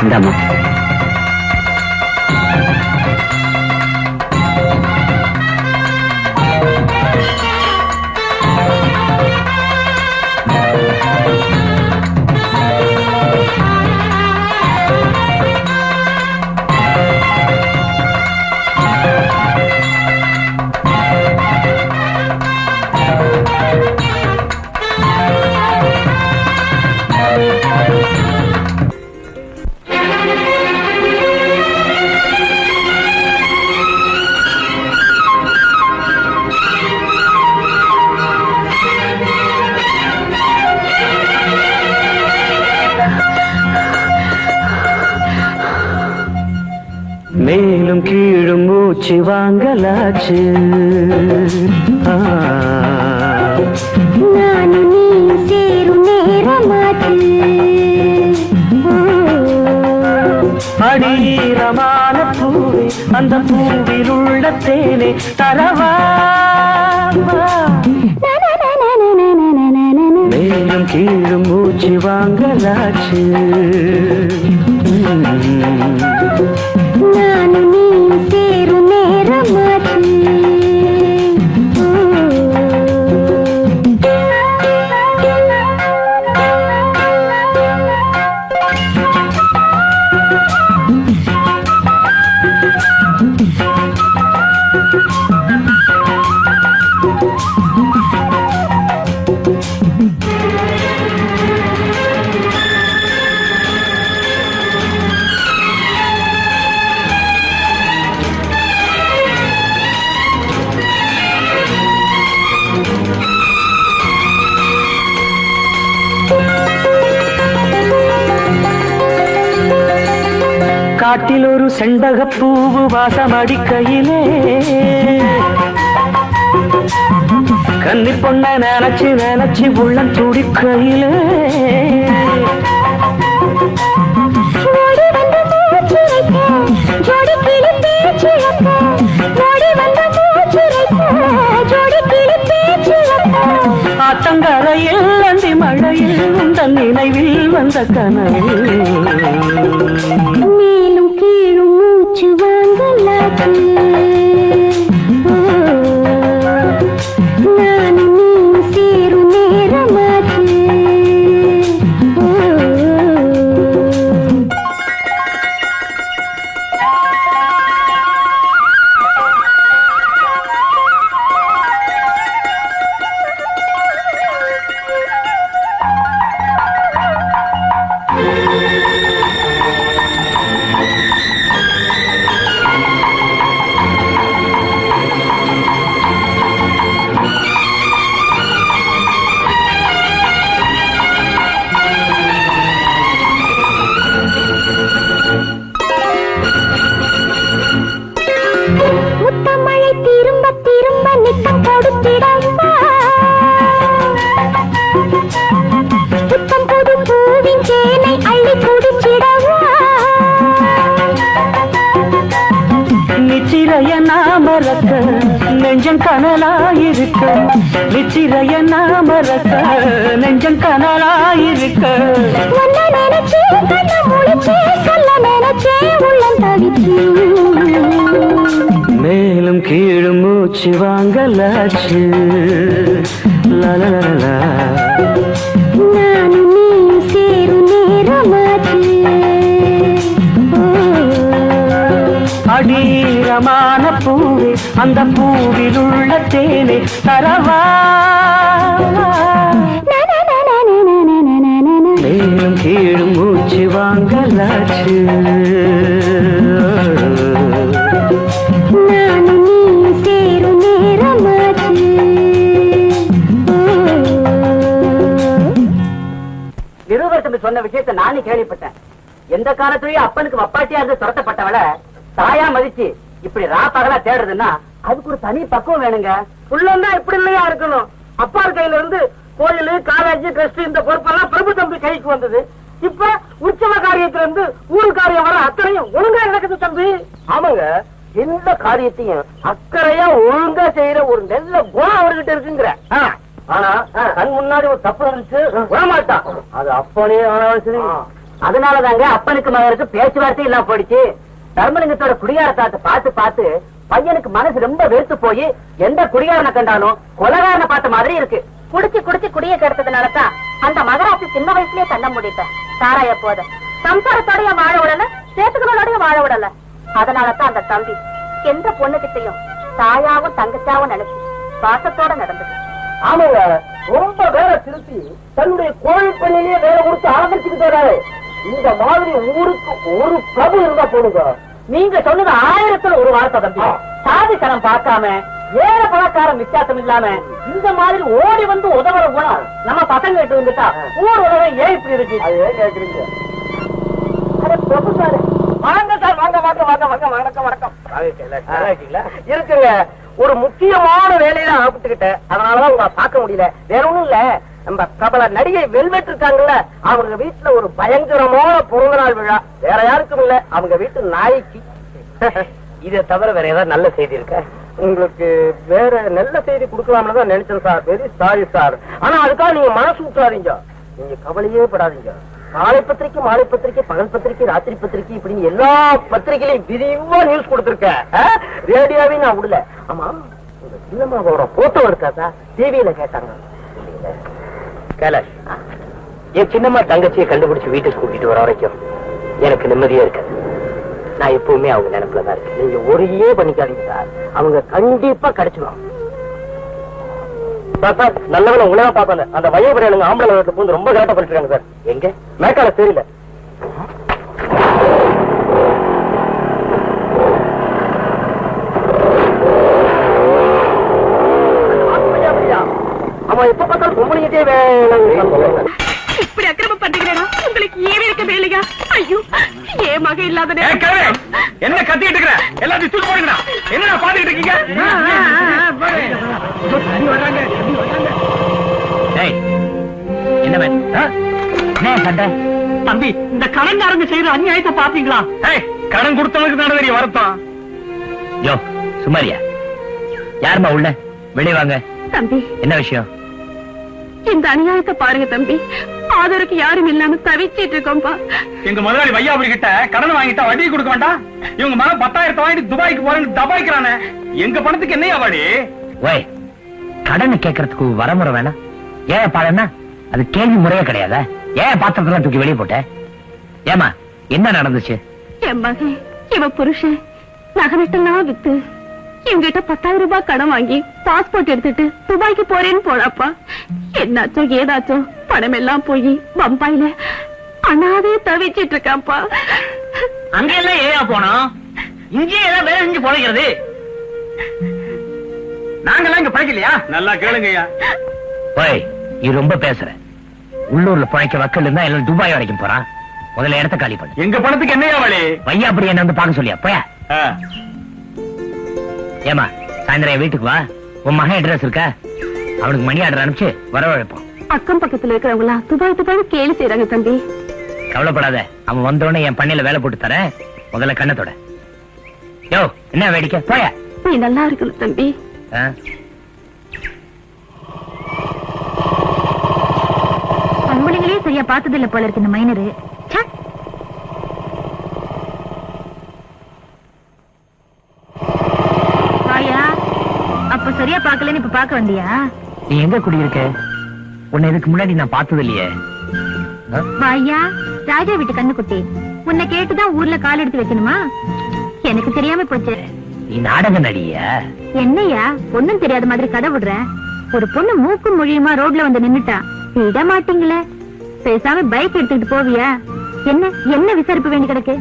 இந்தாம்மா. மேலும் கீழும் மூச்சு வாங்கலாச்சு. நானும் நீயும் சேரும் நேரமாச்சு. அடியீரமான பூவே, அந்த பூவில் உள்ள தேனே தரவா. மேலும் கீழும் மூச்சு வாங்கலாச்சு நானும் நீ சேரும் நேரமாச்சு காட்டில் ஒரு செண்பகப்பூவு வாசம் அடிக்கையிலே கன்னி பொண்ண நினைச்சு நினைச்சு உள்ளம் துடிக்கையிலே ஆத்தங்கரையில் அந்தி மழையில் உந்தன் நினைவில் வந்த கனவு மேலும் கீழும் மூச்சு வாங்கலாச்சு நானும் நீ சேரும் நேரமாச்சு முத்தமழை திரும்ப திரும்ப நித்தம் கொடுத்திடவா புத்தம் புது பூவின் சேனை அள்ளி குடிச்சிடவா நிச்சிரைய நாமரக்க நெஞ்சம் கனலாயிருக்க நிச்சிரைய நாமரக்க நெஞ்சம் கனலாயிருக்க ஒன்ன நினைச்சே கண்ண முடிச்சே சொல்ல நினைச்சே உள்ளம் தவிச்சு மேலும் கீழும் மூச்சு வாங்கலாச்சு லலலலா நானும் நீ சேரும் நேரமாச்சு அடீரமான பூவே அந்த பூவில் உள்ள தேனே தரவா மேலும் கீழும் மூச்சு வாங்கலாச்சு நானும் நீ சேரும் நேரமாச்சு நிருபர் தம்பி சொன்ன விஷயத்தை நானே கேள்விப்பட்டேன். எந்த காலத்திலயும் அப்பனுக்கு வப்பாட்டியா இருந்து துரத்தப்பட்டவள தாயா மதிச்சு இப்படி ரா பகலா தேடுறதுன்னா அதுக்கு ஒரு தனி பக்குவம் வேணுங்க. புள்ளன்னா இப்படி இல்லையா இருக்கணும். அப்பா கையில இருந்து கோயில், காலேஜ், ட்ரஸ்ட் இந்த பொறுப்பெல்லாம் பிரபு தம்பி கைக்கு வந்தது. இப்ப உற்சவ காரியத்துல இருந்து ஊரு காரியம் வர அத்தனையும் ஒழுங்கா நடக்குது தம்பி. ஆமாங்க, எந்த காரியத்தையும் அக்கறையா ஒழுங்கா செய்யற ஒரு நல்ல குணம் அவர்கிட்ட இருக்குங்கிற. ஆனா கண் முன்னாடி ஒரு தப்பு இருந்துச்சு விடமாட்டான். அது அப்பனே ஆனாலும் சரி. அதனாலதாங்க அப்பனுக்கு மகனுக்கு பேச்சுவார்த்தை இல்லாம போயிடுச்சு. தர்மலிங்கத்தோட குடிகாரத்தாட்ட பார்த்து பார்த்து பையனுக்கு மனசு ரொம்ப வெறுத்து போய் எந்த குடிகாரனை கண்டாலும் கொலகாரனை பார்த்த மாதிரி இருக்கு. குடிச்சு குடிச்சு குடிய கெடுத்ததுனாலதான் அந்த மகராசி சின்ன வயசுலயே தண்ண முடித்த சாராய போத சம்சாரத்தோடைய வாழ விடல, சேத்துக்களோடய வாழ விடல. அதனாலதான் அந்த தம்பி எந்த பொண்ணுகிட்டையும் தாயாவும் தங்கச்சாவும் நினைச்சு பாசத்தோட நடந்தது. ஆமாங்க, ரொம்ப வேலை திருப்பி தன்னுடைய கோவில் பள்ளியிலேயே வேலை கொடுத்து ஆரம்பிச்சுக்கிட்டு வராரு. இந்த மாதிரி ஊருக்கு ஒரு பிரபு இருந்தா போடுங்க. நீங்க சொன்னது 1000த்துல ஒரு வார்த்தை தம்பி. சாதி தரம் பார்க்காம ஏழை பணக்காரன் வித்தியாசம் இல்லாம இந்த மாதிரி ஓடி வந்து உதவுற குணம் நம்ம பசங்க கிட்ட வந்துட்டா ஊர் உதவ ஏன் இப்படி இருக்கு? அது ஏன் கேக்குறீங்க? பிரபு சார் வாங்க சார், வாங்க வாங்க வாங்க வாங்க. வணக்கம் வணக்கம். இருக்குங்க, ஒரு முக்கியமான வேலையில ஆப்பிட்டுக்கிட்டேன். அதனாலதான் உங்களை பார்க்க முடியல. வேற ஒண்ணும் இல்ல, நம்ம பிரபல நடிகை வெல்வெட் இருக்காங்கல்ல, அவங்க வீட்டுல ஒரு பயங்கரமான பிறந்த நாள் விழா. வேற யாருக்கும் இல்ல, அவங்க வீட்டு நாய்க்கு. இதை தவிர வேற ஏதாவது நல்ல செய்தி இருக்க? உங்களுக்கு வேற நல்ல செய்தி கொடுக்கலாம்னு தான் நினைச்சேன் சார். Very sorry sir. ஆனா அதுக்காக நீங்க மனசு விட்டுறாதீங்க. நீங்க கவலையே படாதீங்க. காலை பத்திரிக்கை, மாலை பத்திரிக்கை, பகல் பத்திரிக்கை, ராத்திரி பத்திரிக்கை, இப்படின்னு எல்லா பத்திரிகையிலையும் விரிவா நியூஸ் கொடுத்திருக்கேன். ரேடியோவே நான் விடல. ஆமா, உங்க சின்னம்மாவோட போட்டோ இருக்கா சார்? டிவியில கேட்டாங்க. கைலாஷ், என் சின்னம்மா தங்கச்சியை கண்டுபிடிச்சு வீட்டுக்கு கூட்டிட்டு வர வரைக்கும் எனக்கு நிம்மதியா இருக்காது. நான் எப்பவுமே அவங்க நினைப்புலதான் இருக்கேன். நீங்க ஒரே பண்ணிக்காதீங்க சார். அவங்க கண்டிப்பா கிடைச்சிடும். சார், நல்லவன உலக பார்த்தாங்க. அந்த வயபுரையாளுங்க ஆம்பளை வந்து ரொம்ப கரெக்டா பண்ணிருக்காங்க சார். எங்க மேக்கால தெரியல. அவன் எப்ப பார்த்தாலும் பொம்பளைங்கிட்டே இப்படி அக்கிரமம் பண்றீங்களா? உங்களுக்கு ஏவே இருக்க வேலையா? ஐயோ, ஏ மக இல்லாத என்ன கத்திட்டு இருக்கிற? எல்லாத்தையும் தூக்கி போடுங்கடா. என்ன பாத்துக்கிட்டு இருக்கீங்க? என்ன சண்டை? தம்பி, இந்த கடன்காரங்க செய்யற அநியாயத்தை பாத்தீங்களா? கடன் கொடுத்தவனுக்கு தானே தெரியும் வருத்தம். யோ சுமாரியா, யாருமா உள்ள? வெளியே வாங்க. தம்பி, என்ன விஷயம்? இந்த அநியாயத்தை பாருங்க தம்பி. ஆதரவுக்கு யாரும் இல்லாம தவிச்சிட்டு இருக்கோம்பா. எங்க முதலாளி வையாபுரி கிட்ட கடன் வாங்கிட்டா வட்டி கொடுக்க வேண்டாம். இவங்க மகன் 10,000 வாங்கிட்டு துபாய்க்கு போறேன்னு தபாய்க்கிறானே. எங்க பணத்துக்கு என்னையா வாடி? ஓய், கடன் கேட்கறதுக்கு வரமுறை வேணாம். ஏன் பாருன்னா அது கேள்வி முறையே கிடையாத. ஏன் பாத்திரத்தெல்லாம் தூக்கி வெளியே போட்ட? ஏமா என்ன நடந்துச்சு? என் மகன் இவ புருஷன் நகனட்டெல்லாம் வித்து இவங்கிட்ட 10,000 ரூபாய் கடன் வாங்கி பாஸ்போர்ட் எடுத்துட்டு துபாய்க்கு போறேன்னு போனாப்பா. என்னாச்சோ ஏதாச்சோ பணம் எல்லாம் போய் பம்பாயில அனாதே தவிச்சிட்டு இருக்காப்பா. அங்க எல்லாம் ஏயா போனோம்? இங்கே ஏதாவது வேலை செஞ்சு பொழைக்கிறது. நாங்கெல்லாம் இங்க பழைக்கலையா? நல்லா கேளுங்கய்யா. ஓய், நீ ரொம்ப பேசுற. உள்ளூர்ல பழைக்க வக்கல் இருந்தா எல்லாம் துபாய் வரைக்கும் போறான். முதல்ல இடத்த காலி பண்ணு. எங்க பணத்துக்கு என்னையா வழி? வையாபுரி என்ன வந்து பாக்க சொல்லியா? போயா. ஏமா, சாயந்தரம் வீட்டுக்கு வா. உன் மகன் அட்ரஸ் இருக்கா? அவனுக்கு மணி ஆர்டர் அனுப்பிச்சு வரவழைப்போம். அக்கம் பக்கத்துல இருக்கிறவங்களா துபாய் துபாய் கேள்வி செய்யறாங்க தம்பி. கவலைப்படாத, அவன் வந்தோடனே என் பண்ணையில வேலை போட்டு தரேன். முதல்ல கண்ணத்தோட. யோ, என்ன வேடிக்கை? போய. நீ நல்லா இருக்கணும் தம்பி. பொம்பளைங்களே சரியா பார்த்தது இல்ல போல இருக்கு இந்த மைனரு. அப்ப சரியா பாக்கலன்னு இப்ப பாக்க வந்தியா? நீ எங்க குடியிருக்க? உன்னை இதுக்கு முன்னாடி நான் பார்த்தது இல்லையே. வாயா, ராஜா வீட்டு கண்ணுக்குட்டி. உன்னை கேட்டுதான் ஊர்ல கால் எடுத்து வைக்கணுமா? எனக்கு தெரியாம போச்சு. நீ நாடக நடியா? என்னையா ஒண்ணும் தெரியாத மாதிரி கதை விடுற? ஒரு பொண்ணு மூக்கும் மொழியுமா ரோட்ல வந்து நின்னுட்டா, விட மாட்டீங்களே. பேசாம பைக் எடுத்துக்கிட்டு போவியா? என்ன என்ன விசாரிப்பு வேண்டி கிடக்கு?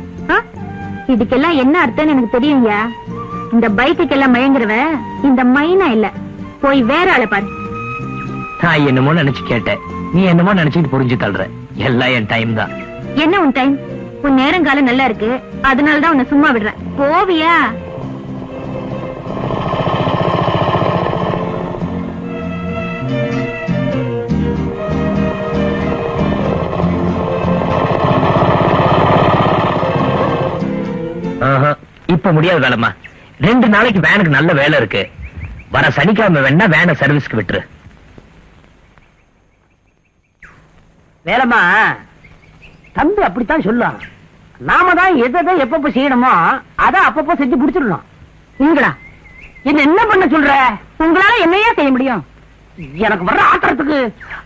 இதுக்கெல்லாம் என்ன அர்த்தம்னு எனக்கு தெரியும்யா. இந்த பைக்குக்கெல்லாம் மயங்குறவ இந்த மைனா இல்ல. போய் வேற ஆளை பாரு. நான் என்னமோ நினைச்சு கேட்டேன், நீ என்னமோ நினைச்சிட்டு புரிஞ்சு தள்ளுற. எல்லாம் என் டைம் தான். என்ன உன் டைம்? உன் நேரங்காலம் நல்லா இருக்கு, அதனாலதான் உன்னை சும்மா விடுறேன். போவியா? இப்ப முடியாது வேலைமா. 2 நாளைக்கு வேனுக்கு நல்ல வேலை இருக்கு. வர சனிக்கிழமை வேணா வேனை சர்வீஸ்க்கு விட்டுரு. வேலைமா, தம்பி அப்படித்தான் சொல்லுவான். நாம தான் எதை எப்பப்ப செய்யணுமோ அதை அப்பப்போ செஞ்சு முடிச்சிடணும். நீங்களா என்ன பண்ண சொல்ற? உங்களால என்னையா செய்ய முடியும்? எனக்கு வர்ற ஆத்திரத்துக்கு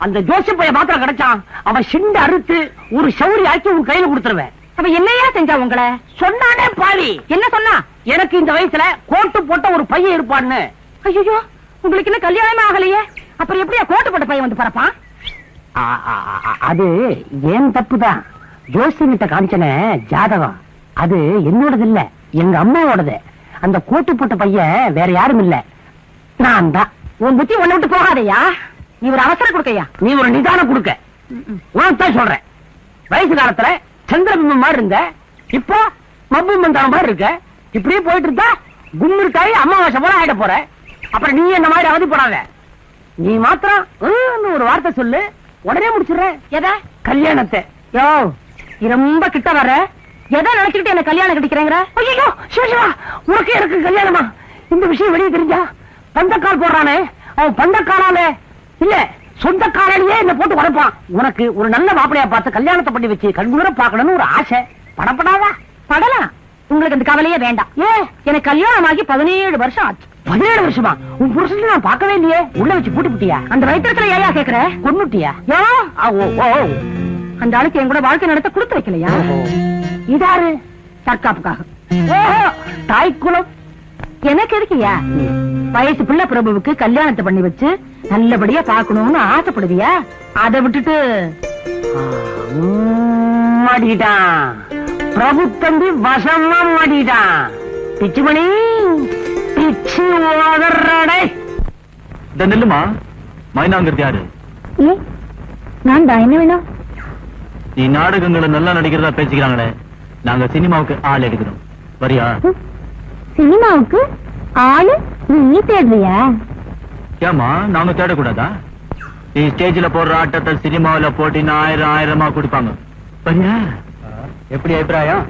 அந்த ஜோசிய பைய மாத்திரம் கிடைச்சான். அவன் சிண்டு அறுத்து ஒரு சௌரி ஆக்கி உன் கையில கொடுத்துருவேன். அவ என்னையா செஞ்சா உங்களை? சொன்னானே பாவி. என்ன சொன்னா? எனக்கு இந்த வயசுல கோட்டு போட்ட ஒரு பையன் இருப்பான்னு. ஐயோ, உங்களுக்கு என்ன கல்யாணமே ஆகலையே? அப்புறம் எப்படியா கோட்டு போட்ட பையன் வந்து பரப்பான்? அது ஏன் தப்புதான். ஜோசியங்கிட்ட காமிச்சன ஜாதகம் அது என்னோடது இல்ல, எங்க அம்மாவோடது. அந்த கோட்டு போட்ட பையன் வேற யாரும் இல்ல, நான் தான். உன் புத்தி ஒண்ணு விட்டு போகாதையா. நீ ஒரு அவசரம் கொடுக்கையா, நீ ஒரு நிதானம் கொடுக்க. உனக்குதான் சொல்றேன். வயசு காலத்துல சந்திரபிம்பம் மாதிரி இருந்த, இப்போ மப்பிம்பம் மாதிரி இருக்க. இப்படியே போயிட்டு இருந்தா கும்மிருக்காய் அமாவாசை போல ஆயிட போற. அப்புறம் நீ என்ன மாதிரி அவதிப்படாத. நீ மாத்திரம் ஒரு வார்த்தை சொல்லு, உடனே முடிச்சிடுற. எதை? கல்யாணத்தை. யோ, நீ ரொம்ப கிட்ட வர. எதை நினைச்சுக்கிட்டு என்ன கல்யாணம் கிடைக்கிறேங்கிற? ஐயோ சிவா, உனக்கு எனக்கு கல்யாணமா? இந்த விஷயம் வெளியே தெரிஞ்சா பந்தக்கால் போடுறானே அவன் பந்தக்காலாலே இல்ல சொந்தக்காரனையே என்ன போட்டு உடைப்பான். உனக்கு ஒரு நல்ல மாப்பிளையா பார்த்து கல்யாணத்தை பண்ணி வச்சு கண்குளிர பாக்கணும்னு ஒரு ஆசை. படப்படாதா? படலாம். உங்களுக்கு அந்த கவலையே வேண்டாம். எனக்கு கல்யாணம் ஆகி 17 வருஷம் ஆச்சு. 17 வருஷமா? உன் புருஷன் நான் பார்க்கவே இல்லையே. உள்ள வச்சு பூட்டிட்டியா? அந்த வயிற்றுல ஏயா கேக்குற? கொன்னுட்டியா? அந்த ஆளுக்கு என் கூட வாழ்க்கை நடத்த கொடுத்து வைக்கலையா? இதாரு தற்காப்புக்காக. தாய்க்குலம் எனக்கு எதுக்குயா? வயசு பிள்ளை பிரபுவுக்கு கல்யாணத்தை பண்ணி வச்சு நல்லபடியா பாக்கணும்னு ஆசைப்படுவியா? அதை விட்டுட்டு மாட்டிக்கிட்டான். பிரபு தம்பி வசமா மாட்டிக்கிட்டான். பிச்சுமணி பிச்சு ஓதறடே. நில்லுமா. மைனாங்கிறது யாரு? நான் தான். என்ன வேணும்? நீ நாடகங்களை நல்லா நடிக்கிறதா பேசிக்கிறாங்களே, நாங்க சினிமாவுக்கு ஆள் எடுக்கிறோம். வரியா? சினிமாவுக்கு ஆளு நீ தேடுறியா? ஏமா நாங்க தேடக்கூடாதா? நீ ஸ்டேஜ்ல போடுற ஆட்டத்தை சினிமாவில போட்டி 1000 கொடுப்பாங்க. வரியா? எப்படி அபிப்பிராயம்?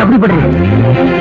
அப்படி பண்றீங்க?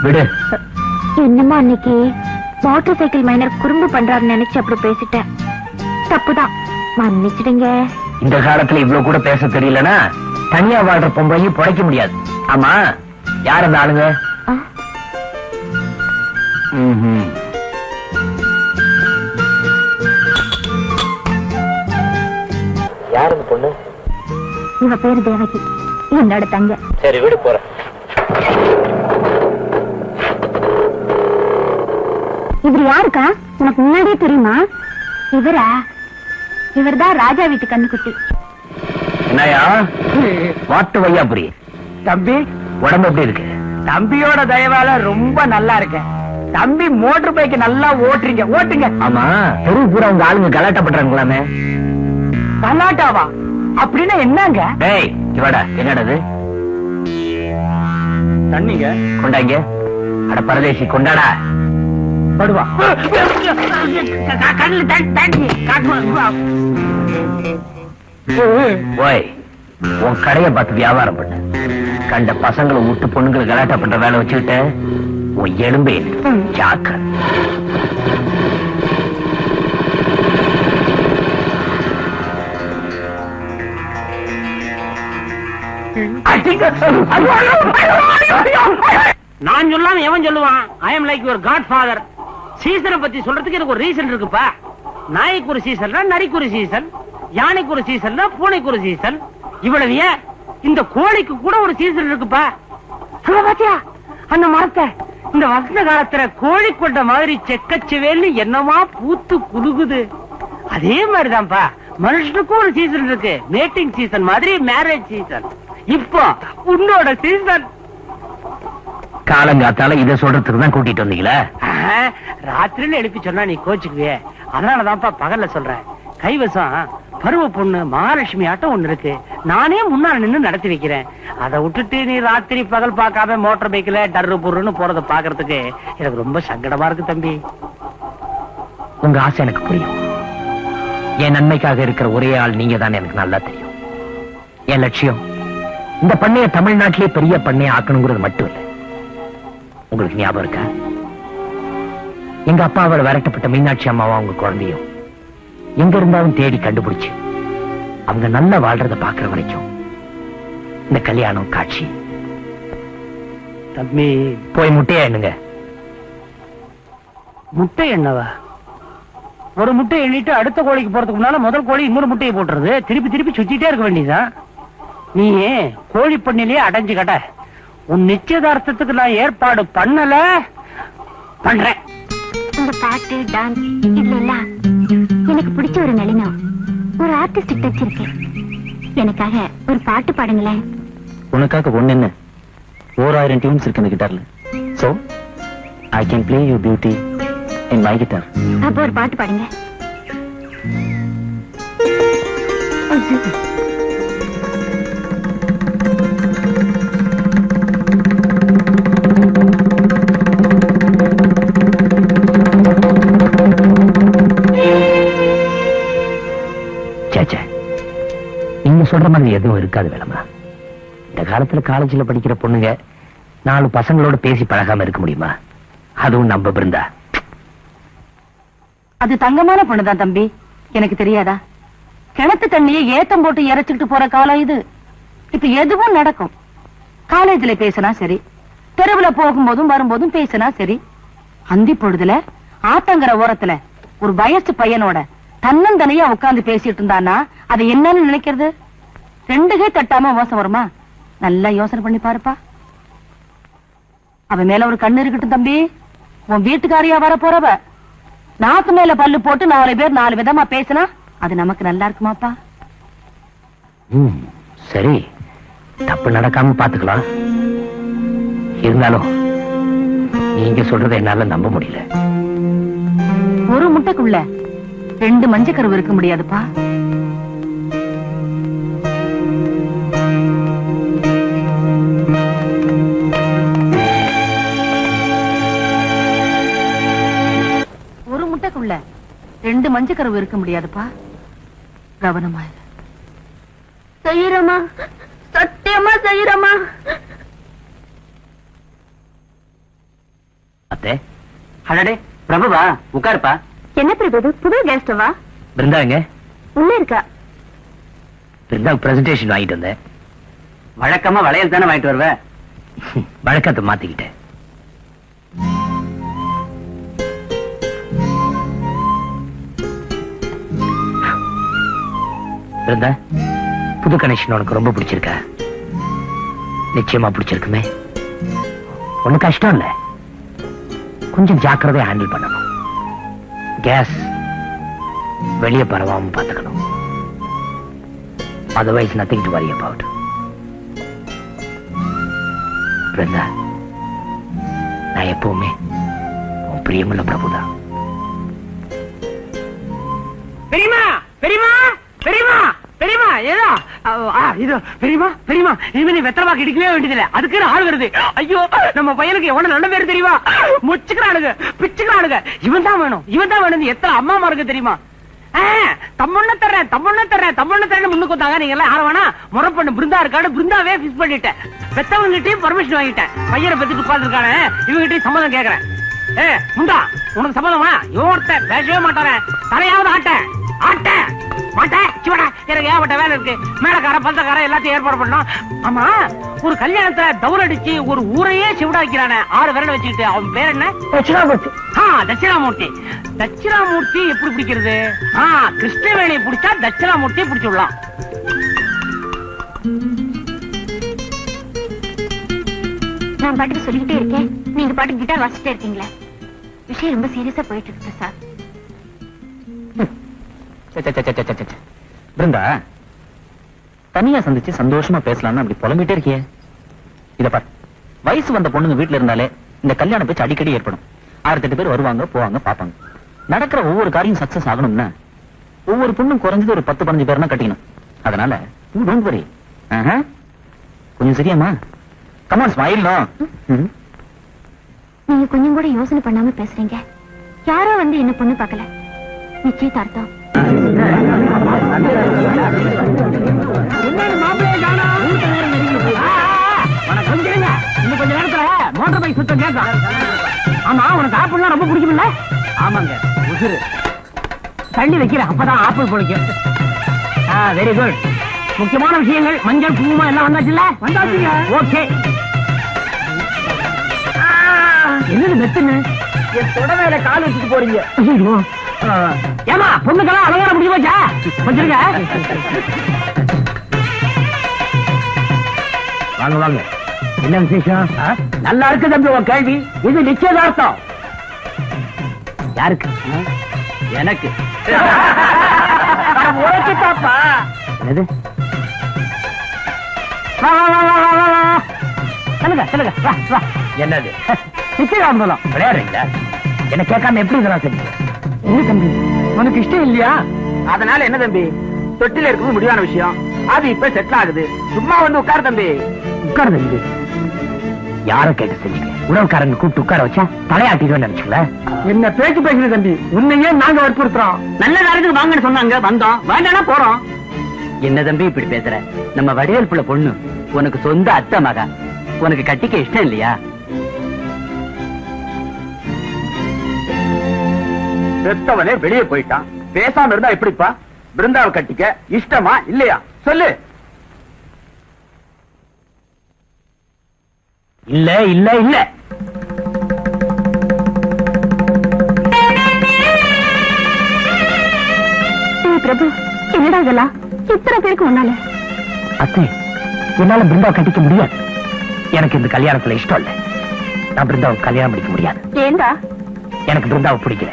விடு. என்னமா அன்னைக்கு மோட்டார் சைக்கிள் மைனர் குறும்பு பண்றாருன்னு நினைச்சு அப்படி பேசிட்டேன். தப்புதான், மன்னிச்சிடுங்க. இந்த காலத்துல இவ்வளவு கூட பேச தெரியலனா தனியா வாழ்ற பொம்பளையும் புழைக்க முடியாது. ஆமா, யார் அந்த ஆளுங்க? யார் அந்த பொண்ணு? இவ பேரு தேவகி, என்னோட தங்க. சரி விடு, போறேன். இவர் யாருக்கா? உனக்கு முன்னாடியே தெரியுமா? இவரா? இவர்தான் ராஜா வீட்டு கண்ணுக்குட்டி. என்னையா வாட்டு வையா புரி? தம்பி உடம்பு எப்படி இருக்கு? தம்பியோட தயவால ரொம்ப நல்லா இருக்கேன். தம்பி மோட்டர் பைக் நல்லா ஓட்டுறீங்க, ஓட்டுங்க. ஆமா, தெரு பூரா உங்க ஆளுங்க கலாட்டா பண்றாங்களாமே. கலாட்டாவா? அப்படின்னா என்னங்க? டேய் இவடா, என்னடது? தண்ணிங்க கொண்டாங்க. அட பரதேசி, கொண்டாடா. படுவா கண்ணில் தண்ணி காட்டுவா. ஓய், உன் கடையை பார்த்து வியாபாரம் பண்ண, கண்ட பசங்களை விட்டு பொண்ணுங்களை கலாட்டா பண்ற வேலை வச்சுக்கிட்ட உன் எலும்பே ஜாக்கிர. நான் சொல்லாம எவன் சொல்லுவான்? I am like your godfather. சீசனை பத்தி சொல்றதுக்கு எனக்கு ஒரு ரீசன் இருக்குப்பா. நாய்க்கு ஒரு சீசன், நரிக்கு ஒரு சீசன், யானைக்கு ஒரு சீசன், பூனைக்கு ஒரு சீசன். இவ்வளவு ஏன் இந்த கோழிக்கு கூட ஒரு சீசன் இருக்குப்பா. பாத்தியா அந்த மரத்தை? இந்த வசந்த காலத்துல கோழி கொண்ட மாதிரி செக்கச்சவேல்னு என்னமா பூத்து குலுகுது. அதே மாதிரிதான்ப்பா மனுஷனுக்கும் ஒரு சீசன் இருக்கு. மேட்டிங் சீசன் மாதிரி மேரேஜ் சீசன். இப்போ உன்னோட சீசன். காலங்காத்தால இதை சொல்றதுக்கு தான் கூட்டிட்டு வந்தீங்களா? ராத்திரில எழுப்பி சொன்னா நீ கோச்சுக்குவே. அதனாலதான்ப்பா பகல்ல சொல்றேன். கைவசம் பருவ பொண்ணு மகாலட்சுமி ஆட்டம் ஒண்ணு இருக்கு. நானே முன்னால நின்னு நடத்தி வைக்கிறேன். அதை விட்டுட்டு நீ ராத்திரி பகல் பார்க்காம மோட்டார் பைக்ல டர்ரு புருன்னு போறத பாக்குறதுக்கு எனக்கு ரொம்ப சங்கடமா இருக்கு தம்பி. உங்க ஆசை எனக்கு புரியும். என் நன்மைக்காக இருக்கிற ஒரே ஆள் நீங்க தான் எனக்கு நல்லா தெரியும். என் லட்சியம் இந்த பண்ணைய தமிழ்நாட்டிலே பெரிய பண்ணைய ஆக்கணுங்கிறது மட்டும் இல்ல. உங்களுக்கு ஞாபகம் இருக்கா? எங்க அப்பாவோட விரட்டப்பட்ட மீனாட்சி அம்மாவும் அவங்க குழந்தையும் எங்க இருந்தாலும் தேடி கண்டுபிடிச்சு அவங்க நல்லா வாழ்றத பாக்குற வரைக்கும் இந்த கல்யாணம் காட்சி. தம்பி போய் முட்டையா எண்ணுங்க. முட்டை எண்ணவா? ஒரு முட்டை எண்ணிட்டு அடுத்த கோழிக்கு போறதுக்கு முன்னால முதல் கோழி இன்னொரு முட்டையை போட்டுறது. திருப்பி திருப்பி சுத்திட்டே இருக்க வேண்டியதுதான். நீ கோழி பண்ணையிலேயே அடைஞ்சு கட்ட. உன் நிச்சயதார்த்தத்துக்கு நான் ஏற்பாடு பண்ணல, பண்றேன். உங்க பாட்டு டான்ஸ் இதுல எல்லாம் எனக்கு பிடிச்ச ஒரு நளினம், ஒரு ஆர்டிஸ்டிக் டச் இருக்கு. எனக்காக ஒரு பாட்டு பாடுங்களேன். உனக்காக ஒண்ணு என்ன, 4000 டியூன்ஸ் இருக்கு இந்த கிட்டார்ல. So I can play you beauty in my guitar. அப்ப ஒரு பாட்டு பாடுங்க. நீங்க சொல்ற மாதிரி எதுவும் இருக்காது வேலம்மா. இந்த காலத்துல காலேஜ்ல படிக்கிற பொண்ணுங்க 4 பசங்களோட பேசி பழகாம இருக்க முடியுமா? அதுவும் நம்ம பிருந்தா. அது தங்கமான பொண்ணுதான் தம்பி. எனக்கு தெரியாதா? கிணத்து தண்ணியை ஏத்தம் போட்டு இறைச்சுக்கிட்டு போற காலம் இது. இப்ப எதுவும் நடக்கும். காலேஜ்ல பேசினா சரி, தெருவுல போகும்போதும் வரும்போதும் பேசினா சரி. அந்தி பொழுதுல ஆத்தங்கர ஓரத்துல ஒரு வயசு பையனோட தன்னந்தனையா உட்கார்ந்து பேசிட்டு இருந்தானா அது என்னன்னு நினைக்கிறது? 2 கை தட்டாம மோசம் வருமா? நல்லா யோசனை பண்ணி பாருப்பா. அவன் மேல ஒரு கண்ணு இருக்கட்டும் தம்பி. உன் வீட்டுக்காரியா வர போறவ நாக்கு மேல பல்லு போட்டு 4 பேர் 4 விதமா பேசினா அது நமக்கு நல்லா இருக்குமாப்பா? சரி, தப்பு நடக்காம பாத்துக்கலாம். இருந்தாலும் நீங்க சொல்றதை என்னால நம்ப முடியல. ஒரு முட்டைக்குள்ள 2 மஞ்சக்கருவு இருக்க முடியாதுப்பா. ஒரு முட்டைக்குள்ள 2 மஞ்சக்கருவு இருக்க முடியாதுப்பா. கவனமா செய்யறமா, சத்தியமா செய்யறமா. அத்தே. அடடே பிரபுவா, உட்காருப்பா. என்ன பிரபு, புது கெஸ்டவா? பிருந்தாங்க உள்ள இருக்கா? பிருந்தா பிரசன்டேஷன் வாங்கிட்டு வந்தேன். வழக்கமா வளையல் தானே வாங்கிட்டு வருவ? வழக்கத்தை மாத்திக்கிட்டேன். பிருந்தா, புது கனெக்ஷன் உனக்கு ரொம்ப பிடிச்சிருக்கா? நிச்சயமா பிடிச்சிருக்குமே. ஒண்ணு கஷ்டம் இல்ல, கொஞ்சம் ஜாக்கிரதையா ஹேண்டில் பண்ணணும். கேஸ் வெளியே பரவாம பாத்துக்கணும். Otherwise nothing to worry about. Brinda, நான் எப்பவுமே உன் பிரியமுள்ள பிரபுதான். பெரியமா பெரியமா பெரியமா பெரியமா ஏதா இது பெரியமா பெரியமா இனிமே நீ வெத்தலமா கிடைக்கவே வேண்டியதில்லை. அதுக்கு ஆள் வருது. ஐயோ, நம்ம பையனுக்கு எவ்வளவு நல்ல பேரு தெரியுமா? முச்சுக்கிறானுங்க, பிச்சுக்கிறானுங்க. இவன் தான் வேணும், இவன் தான் வேணும். எத்தனை அம்மா மாருக்கு தெரியுமா? தம்முன்னு முன்னுக்கு வந்தாங்க. நீங்க எல்லாம் யாரும் வேணா முறை பண்ணு பிருந்தா இருக்காடு பிருந்தாவே பிக்ஸ் பண்ணிட்டேன். பெத்தவங்கிட்டையும் பர்மிஷன் வாங்கிட்டேன். பையனை பத்திட்டு உட்கார்ந்துருக்கானே இவங்கிட்டையும் சம்மதம் கேக்குறேன். முண்டா உனக்கு சம்மதமா? ஒருத்தன் பேசவே மாட்டானே. தலையாவது ஆட்ட மாட்டேன். சிவடா எனக்கு ஏகப்பட்ட வேலை இருக்கு. மேலக்கார பந்தக்கார எல்லாத்தையும் ஏற்பாடு பண்ணோம். ஆமா ஒரு கல்யாணத்துல டவுல் அடிச்சு ஒரு ஊரையே சிவடாக்கிறானே 6 விரல வச்சுக்கிட்டு. அவன் பேர் என்ன? தட்சிணாமூர்த்தி. தட்சிணாமூர்த்தி. தட்சிணாமூர்த்தி எப்படி பிடிக்கிறது? கிருஷ்ணவேணியை பிடிச்சா தட்சிணாமூர்த்தியை பிடிச்சு விடலாம். நான் பாட்டுக்கு சொல்லிக்கிட்டே இருக்கேன், நீங்க பாட்டுக்கு கிட்டார் வாசிட்டே இருக்கீங்களே. விஷயம் ரொம்ப சீரியஸா போயிட்டு இருக்கு சார். பிருந்தா, தனியா சந்திச்சு சந்தோஷமா பேசலாம்னு அப்படி புலம்பிட்டே இருக்கியே. இத பாரு, வயசு வந்த பொண்ணுங்க வீட்டுல இருந்தாலே இந்த கல்யாண பேச்சு அடிக்கடி ஏற்படும். 6-8 பேர் வருவாங்க போவாங்க பாப்பாங்க. நடக்கிற ஒவ்வொரு காரியம் சக்சஸ் ஆகணும்னா ஒவ்வொரு பொண்ணும் குறைஞ்சது ஒரு 10-15 பேர்னா கட்டிக்கணும். அதனால டோன்ட் வரி. கொஞ்சம் சரியாமா? Come on smile. நீங்க கொஞ்சம் கூட யோசனை பண்ணாம பேசுறீங்க. யாரோ வந்து என்ன பொண்ணு பார்க்கல, நிச்சயதார்த்தம். இன்னும் கொஞ்ச நேரத்துல மோட்டார் பைக் சுத்தம் கேட்கும். ஆமா உனக்கு ஆப்பிள்லாம் ரொம்ப பிடிக்கும்ல? ஆமாங்க, உசுறு தண்ணி வைக்கிறேன், அப்பதான் ஆப்பிள் பிடிக்கும். Very good. முக்கியமான விஷயங்கள் மஞ்சள் குங்குமம் எல்லாம் வந்தாச்சுல்ல? வந்தாச்சுங்க. ஓகே. என்னது மெத்துன்னு என் தொட மேல கால் வச்சுட்டு போறீங்க? ஏமா பொண்ணுக்கெல்லாம் அலங்காரம் முடிஞ்சு போச்சா? வச்சிருக்க. வாங்க வாங்க. என்ன விசேஷம்? நல்லா இருக்கு தம்பி உன் கேள்வி. இது நிச்சயதார்த்தம். யாருக்கு? எனக்கு. பாப்பா என்னது? சொல்லுங்க சொல்லுங்க. என்னது நிச்சயதார்த்தம்? விளையாடுறீங்களா? என்ன கேட்காம எப்படி இதெல்லாம் செஞ்சீங்க? என்ன தம்பி உனக்கு இஷ்டம் இல்லையா? அதனால என்ன தம்பி, தொட்டில இருக்கிறது முடிவான விஷயம். அது இப்ப செட்டில் ஆகுது. சும்மா வந்து உட்கார் தம்பி. உட்கார் தம்பி. யார கேட்டு செஞ்சீங்க? உணவுக்காரங்க கூப்பிட்டு உட்கார வச்சா தலையாட்டிடுவேன்னு நினைச்சுக்கல. என்ன பேச்சு பேசுற தம்பி? உன்னையே நாங்க வற்புறுத்துறோம். நல்ல காலத்துக்கு வாங்கன்னு சொன்னாங்க, வந்தோம். வேண்டானா போறோம். என்ன தம்பி இப்படி பேசுற? நம்ம வடிவேல் புள்ள பொண்ணு உனக்கு சொந்த அத்தை மகா. உனக்கு கட்டிக்க இஷ்டம் இல்லையா? பெத்தவனே வெளியே போயிட்டான், பேசாம இருந்தா எப்படிப்பா? பிருந்தாவை கட்டிக்க இஷ்டமா இல்லையா சொல்லு. இல்ல இல்ல இல்ல. பிரபு, என்னடா இதெல்லாம் இத்தனை பேருக்கு முன்னால? அத்தை, என்னால பிருந்தாவை கட்டிக்க முடியாது. எனக்கு இந்த கல்யாணத்துல இஷ்டம் இல்ல. நான் பிருந்தாவை கல்யாணம் பண்ணிக்க முடியாது. ஏண்டா? எனக்கு பிருந்தாவை பிடிக்கல.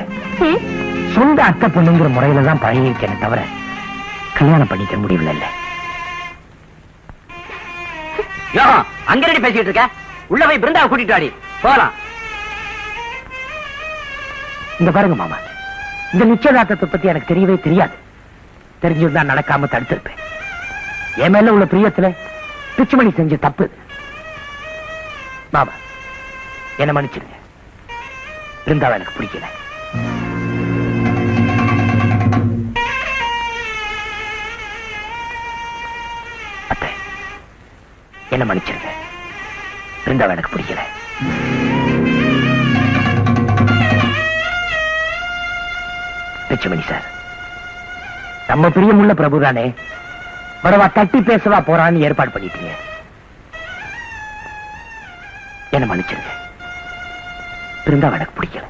சொந்த அத்தை பொண்ணுங்கிற முறையில தான் பழகிருக்கேன் தவிர கல்யாணம் பண்ணிக்க முடியல. இல்ல அங்க ரெடி பேசிட்டு இருக்க. உள்ள போய் பிருந்தாவை கூட்டிட்டு வாடி, போலாம். இந்த பாருங்க மாமா, இந்த நிச்சயதார்த்தத்தை பத்தி எனக்கு தெரியவே தெரியாது. தெரிஞ்சிருந்தா நடக்காம தடுத்திருப்பேன். என் மேல உள்ள பிரியத்துல பிச்சுமணி செஞ்ச தப்பு. மாமா என்ன மன்னிச்சிருங்க. பிருந்தாவை எனக்கு பிடிக்கல. அத்தை என்ன மன்னிச்சிருங்க. பிருந்தாவை எனக்கு பிடிக்கல. பிச்சுமணி சார், நம்ம பிரியமுள்ள பிரபுதானே, வரவா தட்டி பேசவா போறான்னு ஏற்பாடு பண்ணிட்டீங்க. என்ன மன்னிச்சிருங்க. பிருந்தாவை எனக்கு பிடிக்கல.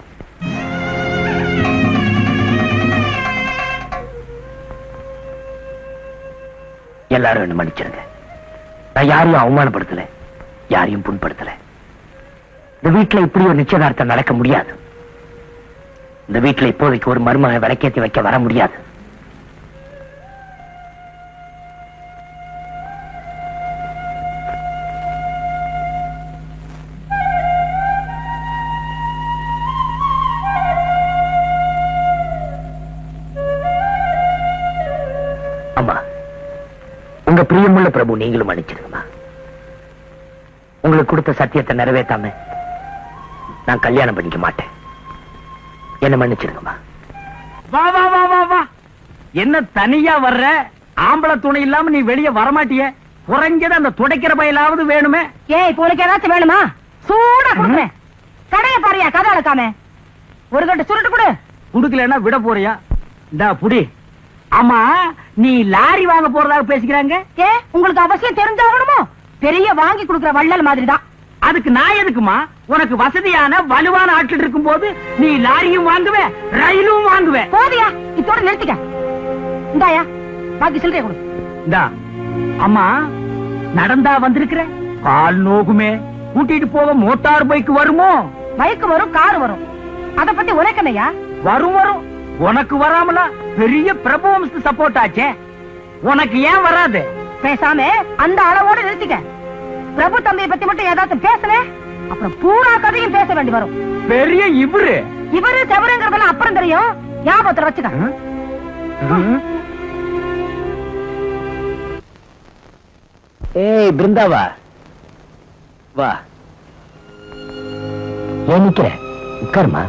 எல்லாரும் என்ன மன்னிச்சிருங்க. நான் யாரையும் அவமானப்படுத்தல, யாரையும் புண்படுத்தல. இந்த வீட்டுல இப்படி ஒரு நிச்சயதார்த்தம் நடக்க முடியாது. இந்த வீட்டுல இப்போதைக்கு ஒரு மருமக விளக்கேற்றி வைக்க வர முடியாது. அம்மா, உங்க பிரியமுள்ள பிரபு நீங்களும் மன்னிச்சிருங்கம்மா. உங்களுக்கு கொடுத்த சத்தியத்தை நிறைவேற்றாம நான் கல்யாணம் பண்ணிக்க மாட்டேன். என்ன மன்னிச்சிருங்கம்மா. வா வா வா வா வா. என்ன தனியா வர்ற? ஆம்பளை துணை இல்லாம நீ வெளியே வரமாட்டிய. குறைஞ்சது அந்த துடைக்கிற பையலாவது வேணுமே. இப்போ உனக்கு ஏதாச்சும் வேணுமா? சூடா கொடுக்குறேன். கடைய பாரியா, கதை அளக்காம ஒரு கட்டு சுருட்டு கொடு. குடுக்கலன்னா விட போறியா? இந்தா புடி. ஆமா, நீ லாரி வாங்க போறதாக பேசிக்கிறாங்க. உங்களுக்கு அவசியம் தெரிஞ்சாகணுமோ? பெரிய வாங்கி கொடுக்குற வள்ளல் மாதிரி தான். அதுக்கு நான் எதுக்குமா? உனக்கு வசதியான வலுவான ஆட்கள் இருக்கும் போது நீ லாரியும் வாங்குவே, ரயிலும் வாங்குவே. போதியா, இதோட நிறுத்திக்க. இந்தாயா, பாக்கி சில்லறைய கொடு. இந்தா. அம்மா, நடந்தா வந்திருக்கிற? கால் நோகுமே. கூட்டிட்டு போக மோட்டார் பைக் வருமோ? பைக் வரும், கார் வரும். அத பத்தி உனக்கு என்னையா? வரும் வரும். உனக்கு வராமலா? பெரிய பிரபு சப்போர்ட் ஆச்சே. உனக்கு ஏன் வராது? பேசாம அந்த அளவோட நிறுத்திக்க. பிரபு தம்பியை பத்தி மட்டும் ஏதாச்சும் பேசுன அப்புறம் பூரா கதையும் பேச வேண்டி வரும். பெரிய இவரு செவருங்கிறதெல்லாம் அப்புறம் தெரியும். ஞாபகத்துல வச்சுக்க. ஏய் பிருந்தாவா, வா. ஏன் நிக்கிற? உட்காருமா.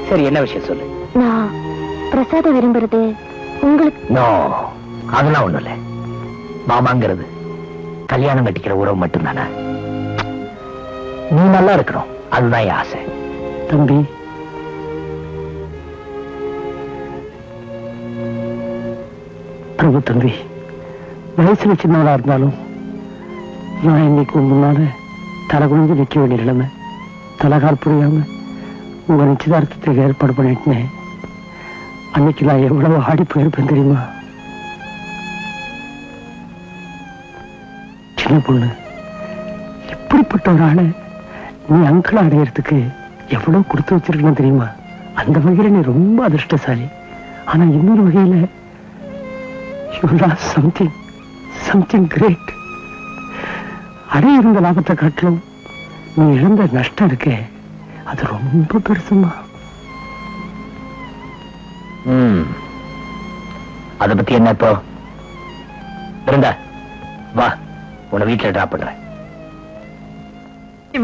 சரி, என்ன விஷயம் சொல்லு. நான் பிரசாதம் விரும்புறது உங்களுக்கு. நோ, அதெல்லாம் ஒண்ணும் இல்ல. மாமாங்கிறது கல்யாணம் கட்டிக்கிற உறவு மட்டும்தானே. நீ நல்லா இருக்கணும், அதுதான் என் ஆசை. தம்பி, பிரபு தம்பி, வயசுல சின்னவளா இருந்தாலும் நான் இன்னைக்கு முன்னால தலை குனிஞ்சு நிக்க வேண்டிய நிலைமை. தலைகால் புரியாம உங்க நிச்சயதார்த்தத்துக்கு ஏற்பாடு பண்ணிட்டேன். அன்னைக்கு நான் எவ்வளவு ஆடி போயிருப்பேன் தெரியுமா? சின்ன பொண்ணு, இப்படிப்பட்ட ஒரு ஆளை நீ அங்கிள் அடையறதுக்கு எவ்வளவு கொடுத்து வச்சிருக்கணும் தெரியுமா? அந்த வகையில நீ ரொம்ப அதிர்ஷ்டசாலி. ஆனா இன்னொரு வகையில you lost something great. அடைய இருந்த லாபத்தை காட்டிலும் நீ இழந்த நஷ்டம் இருக்கே, அது ரொம்ப பெருசுமா. அத பத்தி என்ன இப்போ? இருந்தா வா, உன்னை வீட்டுல டிராப் பண்றேன்.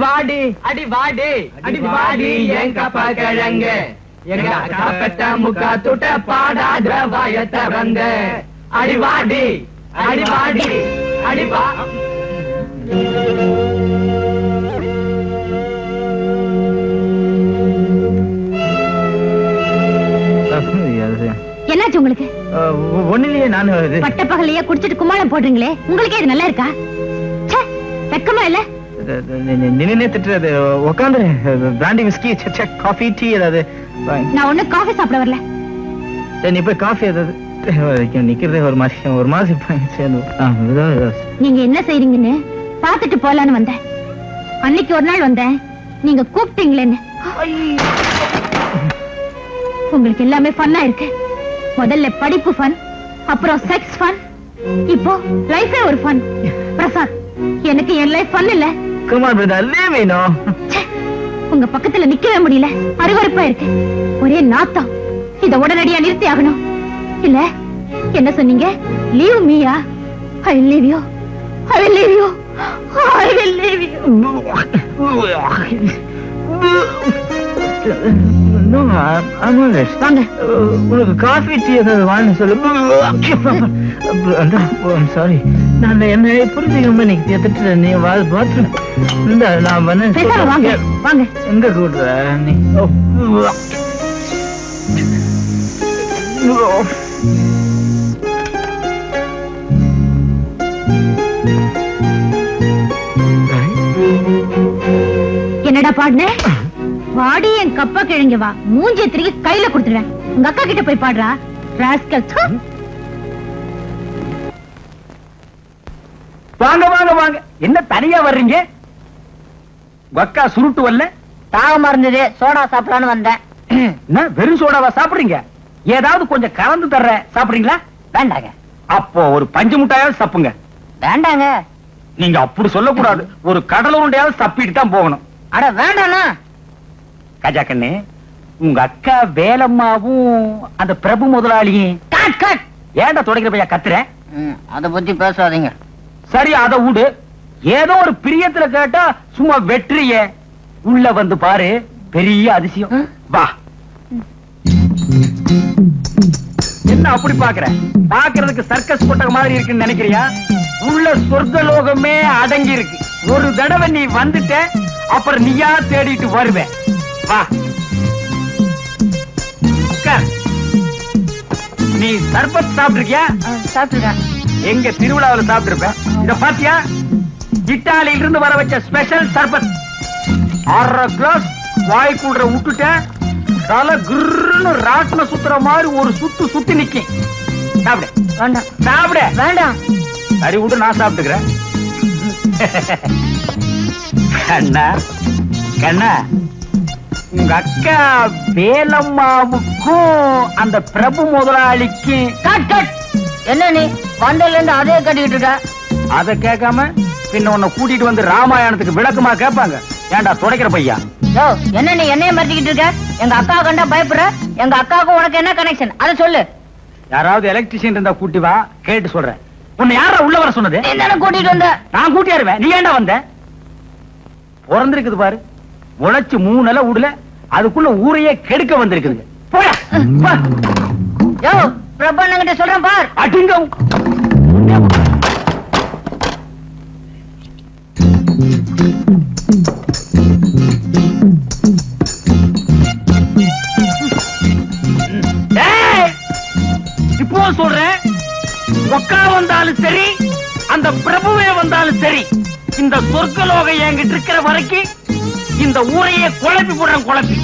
வாடி அடி வாடி அடி வாடி என் கப்பா கிழங்க, எங்க அக்கா பெத்த முக்கா துட்ட பாடாத வாயத்த வந்த. அடி வாடி அடி வாடி அடி வா. என்னாச்சு உங்களுக்கு? ஒண்ணுலயே நான் பட்ட பகலையே குடிச்சிட்டு கும்மாளம் போடுறீங்களே, உங்களுக்கே இது நல்லா இருக்கா? வெக்கமா இல்ல? நினைனே திட்டுறது. உட்காந்து பிராண்டி விஸ்கி காஃபி டீ ஏதாவது. நான் ஒண்ணு காஃபி சாப்பிட வரல. நீ போய் காஃபி ஏதாவது நிக்கிறதே ஒரு மாதிரி நீங்க என்ன செய்றீங்கன்னு பாத்துட்டு போலான்னு வந்தேன். அன்னைக்கு ஒரு நாள் வந்தேன், நீங்க கூப்பிட்டீங்களேன்னு. உங்களுக்கு எல்லாமே ஃபன்னா இருக்கு. முதல்ல படிப்பு ஃபன், அப்புறம் செக்ஸ் ஃபன், இப்போ லைஃபே ஒரு ஃபன். பிரசாத், எனக்கு என் லைஃப் ஃபன் இல்ல. உங்க பக்கத்துல நிக்கவே முடியல, அருவருப்பா இருக்கு, ஒரே நாத்தம். இத உடனடியா நிறுத்தி ஆகணும். இல்ல என்ன சொன்னீங்க? லீவ் மீயா? I leave you, I leave you, I will leave you. உனக்கு காஃபி டீ ஏதாவது வாங்க சொல்லு. சாரி, நான் என்ன புரிஞ்சுக்காம நீ திட்டு. நீ பாத்ரூம் நான் வாங்க வாங்க. எங்க கூடுற நீ? என்னடா பாடுன? வாடி என் கப்பா கிழங்க வா, மூஞ்சிய திருக்கி கையில கொடுத்துடுவேன். உங்க அக்கா கிட்ட போய் பாடுறா ராஸ்கல். வாங்க வாங்க வாங்க. என்ன தனியா வர்றீங்க? அக்கா சுருட்டு வரல? தாகமா இருந்தது, சோடா சாப்பிடலான்னு வந்தேன். என்ன வெறும் சோடாவா சாப்பிடுறீங்க? ஏதாவது கொஞ்சம் கலந்து தர்ற சாப்பிடுறீங்களா? வேண்டாங்க. அப்போ ஒரு பஞ்சு முட்டாயாவது சப்புங்க. வேண்டாங்க. நீங்க அப்படி சொல்லக்கூடாது. ஒரு கடலை உருண்டையாவது சப்பிட்டு தான் போகணும். அட வேண்டாண்ணா. கஜா கண்ணு, உங்க அக்கா வேலம்மாவும் அந்த பிரபு முதலாளியும் ஏன்டா துடைக்கிற பையா கத்துற? அத பத்தி பேசாதீங்க. சரி, அத விடு. ஏதோ ஒரு பிரியத்துல கேட்டா சும்மா வெற்றிய. உள்ள வந்து பாரு, பெரிய அதிசயம். வா. என்ன என்ன அப்படி பாக்குறேன்? பாக்குறதுக்கு சர்க்கஸ் கொட்டக மாதிரி இருக்குன்னு நினைக்கிறியா? உள்ள சொர்க்க லோகமே அடங்கி இருக்கு. ஒரு தடவை நீ வந்துட்ட, அப்புறம் நீயா தேடிட்டு வருவேன். வா நீ சர்பத் சாப்பிட்டிருக்கியா? சாப்பிட்டுருக்கேன். எங்க திருவிழாவில் சாப்பிட்டிருப்பேன். இத பாத்தியா? இத்தாலியில இருந்து வர வச்ச ஸ்பெஷல் சர்பத். 1/2 கிளாஸ் வாய்க்குள்ள விட்டுட்ட, தலை கிருன்னு ராட்டின சுத்துற மாதிரி ஒரு சுத்து சுத்தி நிக்கும். சாப்பிடு. வேண்டாம். சாப்பிடு. வேண்டாம். சரி விட்டு, நான் சாப்பிட்டுக்கிறேன். கண்ணா கண்ணா, உங்க அக்கா வேலம்மாவுக்கும் அந்த பிரபு முதலாளிக்கும் என்ன நீ வந்ததுல இருந்து அதே கட்டிக்கிட்டு இருக்க? அத கேட்காம பின்ன உன்னை கூட்டிட்டு வந்து ராமாயணத்துக்கு விளக்கமா கேட்பாங்க. ஏண்டா துடைக்கிற பையா? என்ன நீ என்னைய மறைச்சிக்கிட்டு இருக்க? எங்க அக்கா கண்டா பயப்படுற? எங்க அக்காவுக்கு உனக்கு என்ன கனெக்ஷன் அத சொல்லு. யாராவது எலக்ட்ரிஷியன் இருந்தா கூட்டி வா, கேட்டு சொல்றேன். உன்னை யாரா உள்ள வர சொன்னது? நீ தானே கூட்டிட்டு வந்த. நான் கூட்டியாருவேன். நீ ஏண்டா வந்த? பிறந்திருக்குது பாரு, முளைச்சு 3 நிலை உடல, அதுக்குள்ள ஊரையே கெடுக்க வந்திருக்குது. போயா பிரபண்ணங்கிட்ட சொல்றேன் பார். அடிங்க. இப்போ சொல்றேன், ஒக்கா வந்தாலும் சரி, அந்த பிரபுவே வந்தாலும் சரி, இந்த சொர்க்கலோகம் என்கிட்ட இருக்கிற வரைக்கும் இந்த ஊரையே குழப்பி போடுறேன். குழப்பி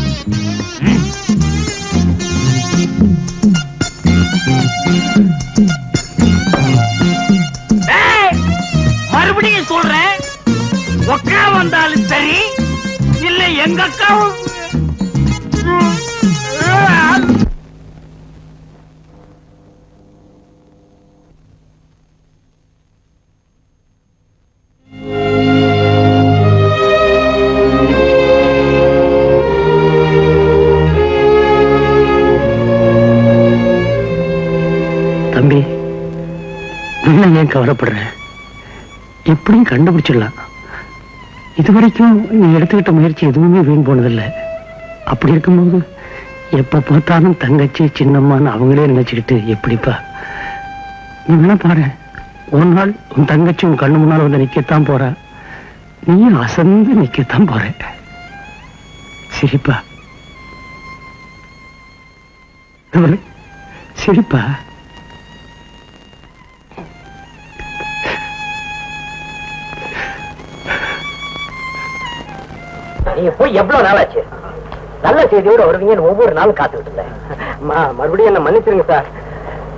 மறுபடியும் சொல்றேன், ஒக்கா வந்தாலும் சரி, இல்ல எங்க அக்காவும். தம்பி, நான் ஏன் கவலைப்படுறேன்? எப்படியும் கண்டுபிடிச்சிடலாம். இதுவரைக்கும் நீ எடுத்துக்கிட்ட முயற்சி எதுவுமே வீண் போனதில்லை. அப்படி இருக்கும்போது எப்ப பார்த்தாலும் தங்கச்சி சின்னம்மான்னு அவங்களே நினைச்சுக்கிட்டு எப்படிப்பா? நீ வேணா பாரு, ஒரு நாள் உன் தங்கச்சி உன் கண்ணு முன்னால் வந்து நிக்கத்தான் போற, நீயும் அசந்து நிக்கத்தான் போற. சிரிப்பா, சிரிப்பா. நீங்க போய் எவ்வளவு நாள் ஆச்சு? நல்ல செய்தியோட வருவீங்கன்னு ஒவ்வொரு நாளும் காத்துக்கிட்டு இருந்தேன். மறுபடியும் என்ன மன்னிச்சிருங்க சார்.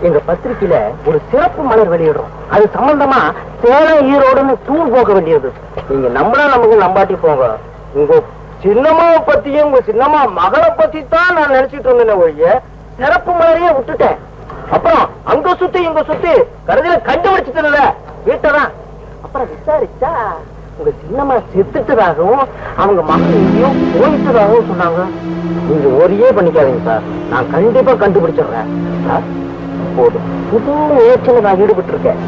எங்க பத்திரிக்கையில ஒரு சிறப்பு மலர் வெளியிடுறோம். அது சம்பந்தமா சேலம் ஈரோடுன்னு டூர் போக வேண்டியது. நீங்க நம்பினா நமக்கு நம்பாட்டி போங்க. உங்க சின்னம்மாவை பத்தியும் உங்க சின்னம்மா மகளை பத்தி தான் நான் நினைச்சிட்டு இருந்தேன் ஒழிய சிறப்பு மலரையே விட்டுட்டேன். அப்புறம் அங்க சுத்தி இங்க சுத்தி கருதில கண்டுபிடிச்சிட்டு வீட்டதான். அப்புறம் விசாரிச்சா உங்க சின்னம்மா செத்துட்டதாகவும் அவங்க மகன் எங்கேயும் போயிட்டதாகவும் சொன்னாங்க. நீங்க ஒரே பண்ணிக்காதீங்க சார், நான் கண்டிப்பா கண்டுபிடிச்சிடுறேன் சார். போதும், புது முயற்சியில நான் ஈடுபட்டு இருக்கேன்.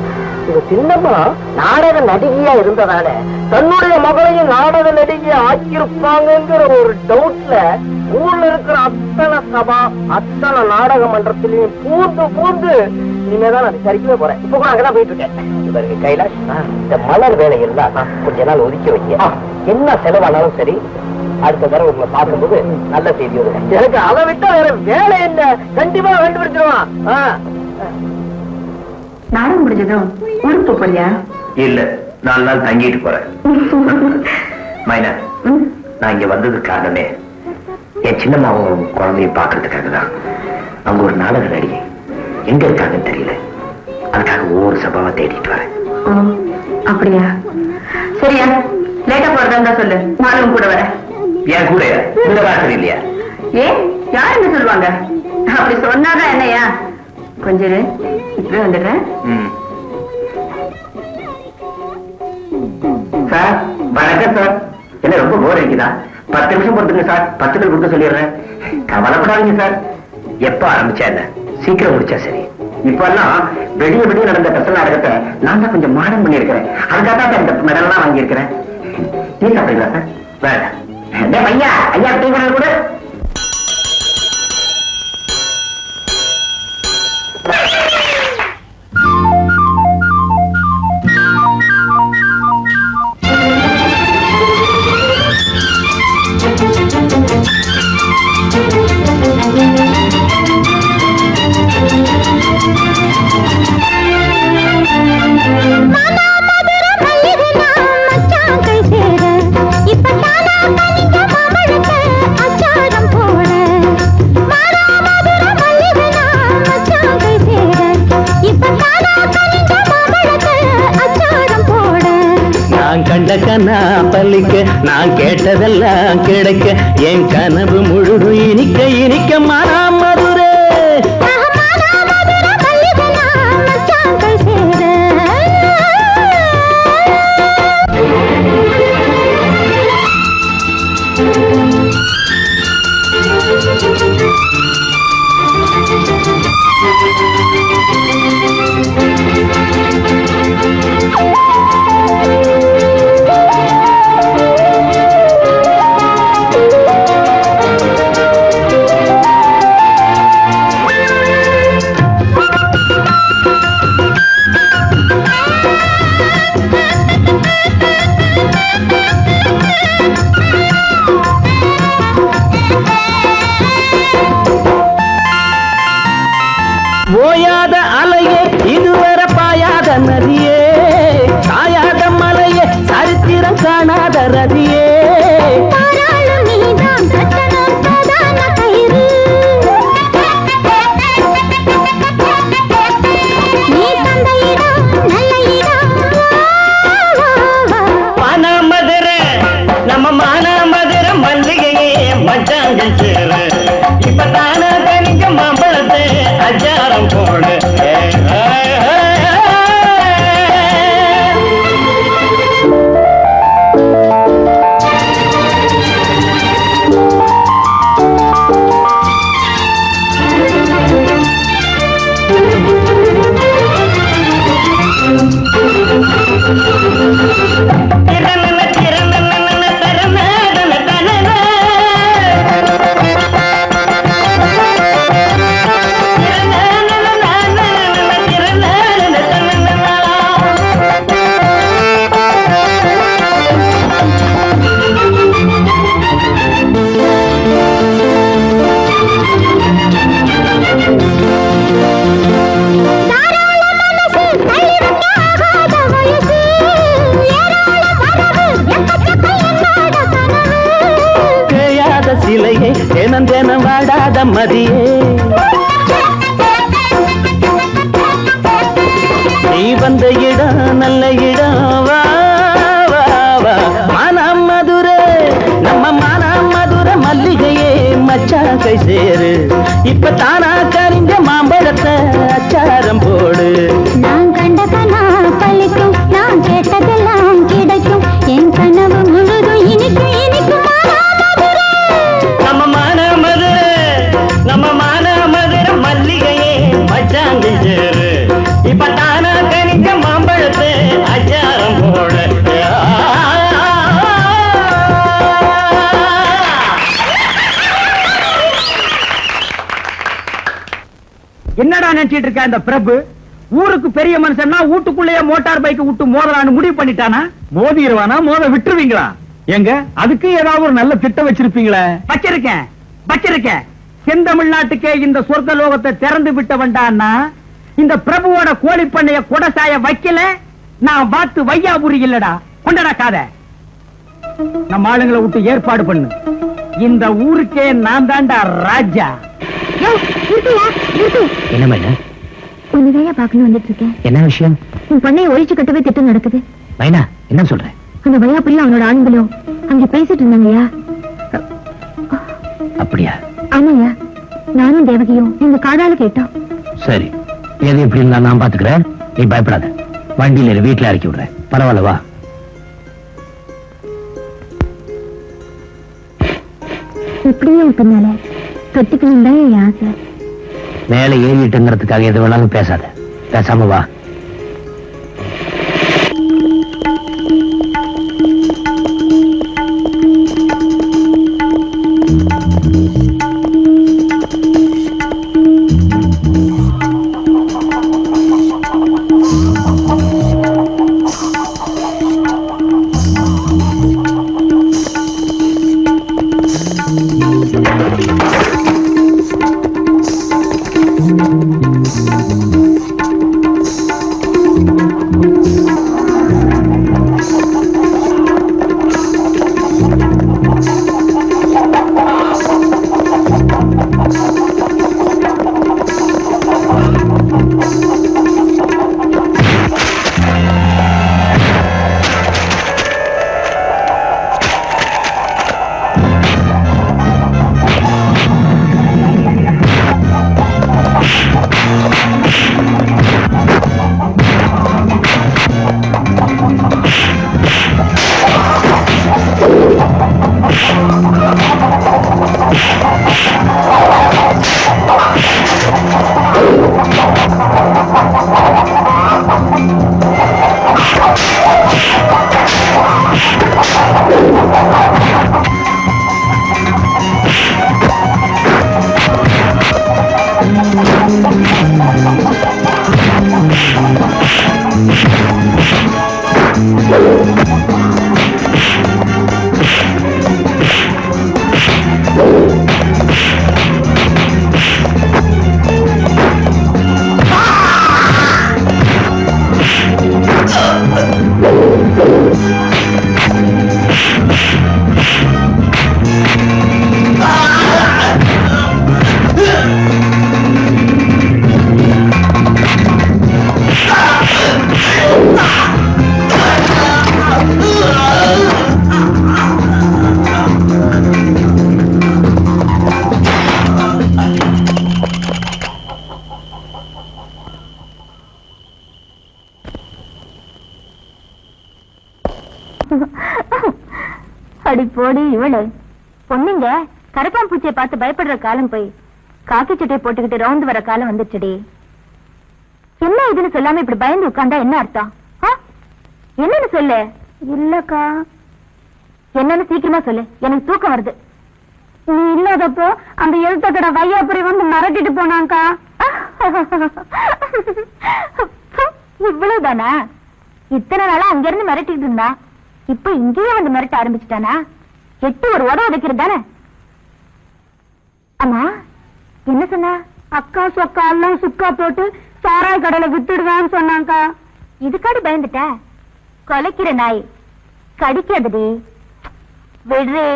உங்க சின்னம்மா நாடக நடிகையா இருந்ததால தன்னுடைய மகளையும் நாடக நடிகையா ஆக்கியிருப்பாங்கிற ஒரு டவுட்ல ஊர்ல இருக்கிற அத்தனை சபா அத்தனை நாடக மன்றத்திலையும் பூந்து பூந்து இனிமேதான் நான் விசாரிக்கவே போறேன். இப்ப கூட அங்கதான் போயிட்டு இருக்கேன். கைலாஷ், இந்த மலர் வேலை இருந்தா கொஞ்ச நாள் ஒதுக்கி வைக்க. என்ன செலவானாலும் சரி, அடுத்த தடவை உங்களை பார்க்கும்போது நல்ல செய்தி வரும். எனக்கு அதை விட்டா வேற வேலை என்ன, கண்டிப்பா கண்டுபிடிச்சிருவான். நானும் முடிஞ்சதும் ஊருக்கு போறியா? இல்ல, 4 நாள் தங்கிட்டு போறேன். மைனா, நான் இங்க வந்தது காரணமே என் சின்னம்மாவும் குழந்தையும் பாக்குறதுக்காக தான். அவங்க ஒரு நாடக நடிகை, எங்க இருக்காங்கன்னு தெரியல. அதுக்காக ஒவ்வொரு சபாவா தேடிட்டு வரேன். அப்படியா? சரியா, லேட்டா போறதா சொல்லு, நானும் கூட வரேன். என் கூட இந்த வாசல் இல்லையா? யார் என்ன சொல்லுவாங்க? அப்படி சொன்னாதான் என்னையா? கொஞ்சம் இப்பவே வந்துடுறேன். சார் வணக்கம் சார். என்ன ரொம்ப போர் அடிக்குதா? 10 நிமிஷம் பொறுத்துங்க சார், 10 பேர் கொடுக்க சொல்லிடுறேன். கவலைப்படாதீங்க சார். எப்ப ஆரம்பிச்சா என்ன, சீக்கிரம் முடிச்சா சரி. இப்ப எல்லாம் வெளியே வெளியே நடந்த பெசல் நாடகத்தை நான் தான் கொஞ்சம் மாடர்ன் பண்ணிருக்கிறேன். அதுக்காக இந்த மெடல் எல்லாம் வாங்கியிருக்கிறேன். டீ சாப்பிடுங்களா சார்? வேண்டாம். ஐயா ஐயா டீ கூட கண்ணா பள்ளிக்க நான் கேட்டதெல்லாம் கிடைக்க என் கனவு முழுதும் இனிக்க இனிக்க மதுரை ஓயாத அலையே இதுவரை பாயாத நதியே சாயாத மலையே சரித்திரம் காணாத ரதியே மதுரை நம்ம மதுரை மல்லிகையே மச்சாங்கள் சேரு இப்ப தானே தனிக்க மாம்பழத்தை அச்சாரம் போடு சிலையே தினம் தினம் வாடாத மதியே நீ வந்த இடம் நல்ல இடம் வா வா வா மனம் மதுரை நம்ம மனம் மதுரை மல்லிகையே மச்சா கை சேரு இப்ப தானா கரிஞ்ச மாம்பழத்தை அச்சாரம் போடு நான் கண்ட கனா பழிக்கும் நான் கேட்டதெல்லாம் கிடைக்கும் என் கனவு முழுதும் இனிக்கும் இனிக்கும் மல்லிகையே மச்சாங்கள் சேரு இப்ப தானா கனிக்க மாம்பழத்தை அச்சாரம் போட என்னடா நினைச்சிட்டு இருக்க இந்த பிரபு ஊருக்கு பெரிய மனுஷன்னா வீட்டுக்குள்ளேயே மோட்டார் பைக் விட்டு மோதலான்னு முடிவு பண்ணிட்டானா மோதிடுவானா மோத விட்டுருவீங்களா எங்க அதுக்கு ஏதாவது ஒரு நல்ல திட்டம் வச்சிருப்பீங்களே வச்சிருக்கேன் செந்தமிழ்நாட்டுக்கே இந்த சொர்க்க லோகத்தை திறந்து விட்ட வந்தான்னா இந்த பிரபுவோட கோழி பண்ணைய கொடசாய வைக்கல நான் பார்த்து வையாபுரி இல்லடா கொண்டடா காத நம்ம ஆளுங்களை விட்டு ஏற்பாடு பண்ணு இந்த ஊருக்கே நான் தாண்டா ராஜா என்ன மேடம் உன்னையா பாக்கணும் வந்துட்டு இருக்கேன் என்ன விஷயம் உன் பண்ணையை ஒழிச்சு கட்டவே திட்டம் நடக்குது மைனா என்ன சொல்றேன் அந்த வையாபுரியும் அவனோட ஆண்களும் அங்க பேசிட்டு இருந்தாங்கய்யா அப்படியா ஆமாய்யா நானும் தேவகியும் எங்க காதால கேட்டோம் சரி எது எப்படி இருந்தா நான் பாத்துக்கிறேன் நீ பயப்படாத வண்டியில வீட்டுல இறக்கி விடுறேன் பரவாயில்ல வா எப்படியும் பின்னால தொட்டுக்கணும் தான் என் ஆசை மேல ஏறிட்டுங்கிறதுக்காக எது வேணாலும் பேசாத பேசாம வா அடி போடி இவளு பொண்ணுங்க கருப்பான் பூச்சியை பார்த்து பயப்படுற காலம் போய் காக்கி சட்டையை போட்டுக்கிட்டு ரவுண்ட் வர காலம் வந்துச்சுடி. என்ன இதுன்னு சொல்லாம இப்படி பயந்து உட்கார்ந்தா என்ன அர்த்தம்? என்னன்னு சொல்லு. இல்லக்கா. என்னன்னு சீக்கிரமா சொல்லு, எனக்கு தூக்கம் வருது. நீ இல்லாதப்போ அந்த எழுத்த கடை வையாபுரி வந்து மிரட்டிட்டு போனாங்கா. இவ்வளவுதானா? இத்தனை நாளா அங்க இருந்து மிரட்டிட்டு இருந்தா இப்ப இங்கேயே வந்து மிரட்ட ஆரம்பிச்சுட்டானா? எட்டு ஒரு உட உதைக்கிறது தானே. ஆமா என்ன சொன்னா? அக்கா சொக்கா எல்லாம் சுக்கா போட்டு சாராய் கடையில வித்துடுவான்னு சொன்னாங்கா. இதுக்காடி பயந்துட்ட? கொலைக்கிற நாய் கடிக்காதடி, விடுறே,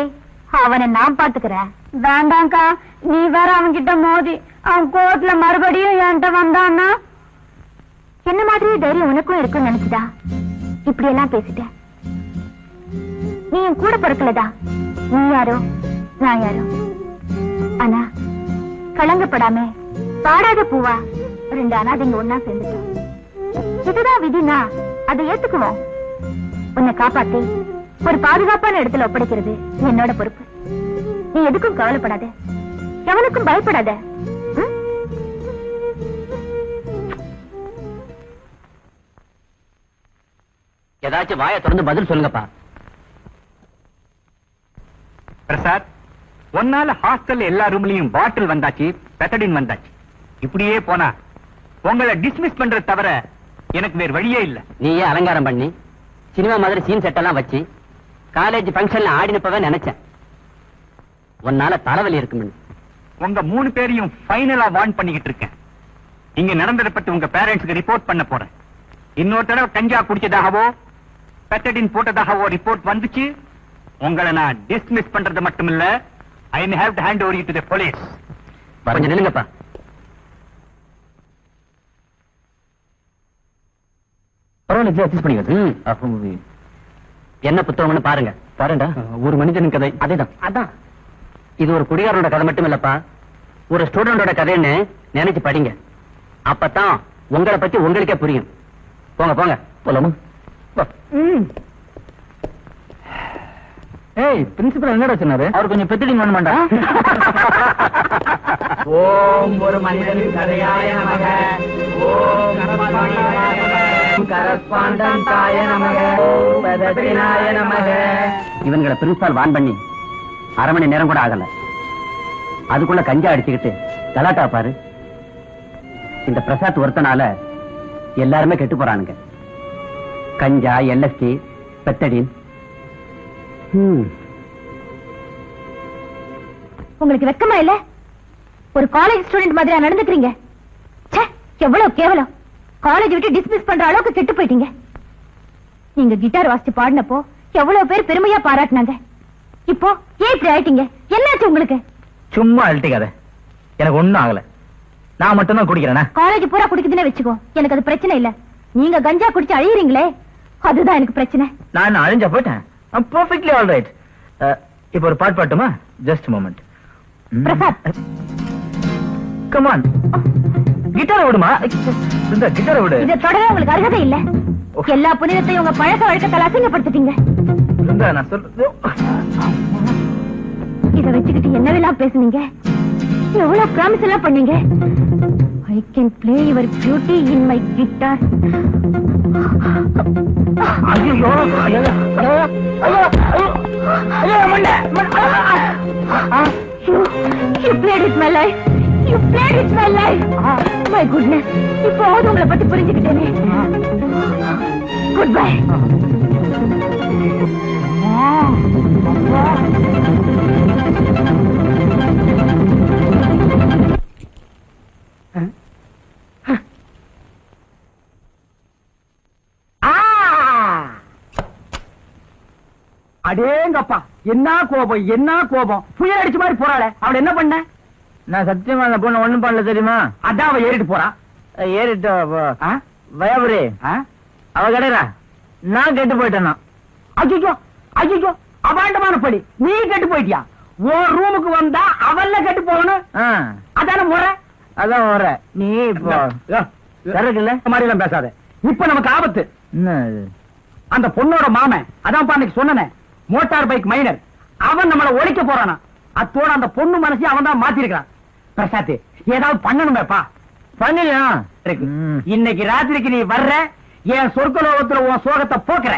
அவனை நான் பாத்துக்கிறேன். வேண்டாங்கா, நீ வேற அவன்கிட்ட மோதி அவன் கோர்ட்ல மறுபடியும் என்கிட்ட வந்தான்னா? என்ன மாதிரி தைரியம் உனக்கும் இருக்குன்னு நினைச்சுதா இப்படி எல்லாம் பேசிட்ட? நீ என் கூட பிறக்கலதா, நீ யாரோ நான் யாரோ. ஆனா கலங்கப்படாம பாடாத பூவா ரெண்டு அனாதைங்க ஒன்னா சேர்ந்துட்டோம். இதுதான் விதினா அதை ஏத்துக்குவோம். உன்னை காப்பாத்தி ஒரு பாதுகாப்பான இடத்துல ஒப்படைக்கிறது என்னோட பொறுப்பு. நீ எதுக்கும் கவலைப்படாத, எவனுக்கும் பயப்படாத. ஏதாச்சும் வாயை தொடர்ந்து பதில் சொல்லுங்கப்பா. பிரசாத், ஒன்னால ஹாஸ்டல் எல்லா ரூம்லயும் பாட்டில் வந்தாச்சு, பெத்தடின் வந்தாச்சு. இப்படியே போனா உங்களை டிஸ்மிஸ் பண்ற தவிர எனக்கு வேற வழியே இல்ல. நீயே அலங்காரம் பண்ணி சினிமா மாதிரி சீன் செட் எல்லாம் வச்சு காலேஜ் பங்கன்ல ஆடினப்பவே நினைச்சேன் உன்னால தலைவலி இருக்குன்னு. உங்க 3 பேரையும் ஃபைனலா வார்ன் பண்ணிக்கிட்டு இருக்கேன். இங்க நடந்ததை பத்தி உங்க பேரண்ட்ஸ்க்கு ரிப்போர்ட் பண்ண போறேன். இன்னொரு தடவை கஞ்சா குடிச்சதாகவோ பெத்தடின் போட்டதாகவோ ரிப்போர்ட் வந்துச்சு, உங்களை நான் டிஸ்மிஸ் பண்றது மட்டும் இல்ல, I may have to hand over you to the police. கொஞ்சம் நில்லுங்கப்பா. பரவாயில்ல, அட்ஜஸ்ட் பண்ணிக்க. என்ன புத்தகம்னு பாருங்க. பாருண்டா, ஒரு மனிதனின் கதை. அதேதான். அதான் இது ஒரு குடிகாரனோட கதை மட்டும் இல்லப்பா, ஒரு ஸ்டூடெண்டோட கதைன்னு நினைச்சு படிங்க. அப்பதான் உங்களை பத்தி உங்களுக்கே புரியும். போங்க போங்க. போலாமா? ஏய், பிரின்சிபல் என்னடா சொன்னாரு? அவர் கொஞ்சம் பெத்திடிங் பண்ண மாட்டா? ஓம் ஒரு மனிதனின் கதையாய நமக, ஓம் கரஸ்பாண்டன்டாய நமக, ஓம் பதத்தினாய நமக. இவங்களை பிரின்சிபால் வான் பண்ணி அரை மணி நேரம் கூட ஆகல, அதுக்குள்ள கஞ்சா அடிச்சுக்கிட்டு கலாட்டா பாரு. இந்த பிரசாத் ஒருத்தனால எல்லாருமே கெட்டு போறானுங்க. கஞ்சா, எல்எஸ்டி, பெத்தடின். உங்களுக்கு வெக்கமா இல்ல? ஒரு காலேஜ் ஸ்டூடெண்ட் மாதிரியா நடந்துக்கிறீங்க? எவ்வளவு கேவலம்! காலேஜ் விட்டு டிஸ்மிஸ் பண்ற அளவுக்கு கெட்டு போயிட்டீங்க. நீங்க கிட்டார் வாசிச்சு பாடினப்போ எவ்வளவு பேர் பெருமையா பாராட்டினாங்க. இப்போ ஏன் இப்படி ஆயிட்டீங்க? என்னாச்சு உங்களுக்கு? சும்மா அழட்டிக்காத, எனக்கு ஒண்ணும் ஆகல. நான் மட்டும் தான் குடிக்கிறேனா? காலேஜ் பூரா குடிக்குதுன்னு வச்சுக்கோ, எனக்கு அது பிரச்சனை இல்ல. நீங்க கஞ்சா குடிச்சு அழியறீங்களே, அதுதான் எனக்கு பிரச்சனை. நான் அழிஞ்சா போயிட்டேன். I'm perfectly all right. இப்போ ஒரு பாட்டு பாட்டுமா? Just a moment. Prasad, Come on. கிட்டார விடுமா? இந்த கிட்டார விடு. இத தொடர உங்களுக்கு அருகதை இல்ல. எல்லா புனிதத்தையும் உங்க பழக்க வழக்கத்தால அசிங்கப்படுத்திட்டீங்க. இந்த நான் சொல்றது. இத வச்சுக்கிட்டு என்னவெல்லாம் பேசுனீங்க? எவ்வளவு ப்ராமிஸ் எல்லாம் பண்ணீங்க? I can play your beauty in my guitar. ஐயோ ஐயோ You played with my life. You played with my life. My goodness. இப்போது உங்களை பத்தி புரிஞ்சுக்கிட்டேனே. Goodbye. அடேங்கப்பா, என்ன கோபம், என்ன கோபம். புயல் அடிச்ச மாதிரி போறாளே, அவளை என்ன பண்ண? நான் சத்தியமா அந்த பொண்ணு ஒண்ணும் பண்ணல தெரியுமா? அதான் அவ ஏறிட்டு போறா. ஏறிட்டு பயபுரி அவ கிடையா, நான் கெட்டு போயிட்டேன்னா. ஐயோ ஐயோ, அபாண்டமான படி. நீ கெட்டு போயிட்டியா? உன் ரூமுக்கு வந்தா அவல்ல கெட்டு போகணும். அதான முறை. அதான் முறை. நீ இப்போ இல்ல மாதிரி எல்லாம் பேசாத. இப்ப நமக்கு ஆபத்து. அந்த பொண்ணோட மாமன், அதான் அன்னைக்கு சொன்னேன், மோட்டார் பைக் மைனர், அவன் நம்மள ஒழிக்க போறானா. அத்தோட அந்த பொண்ணு மனசை அவன் தான் மாத்தி இருக்கான். பிரசாத், ஏதாவது பண்ணணுமேப்பா. பண்ணலாம். இன்னைக்கு ராத்திரிக்கு நீ வர்ற, என் சொர்க்கலோகத்துல உன் சோகத்தை போக்குற.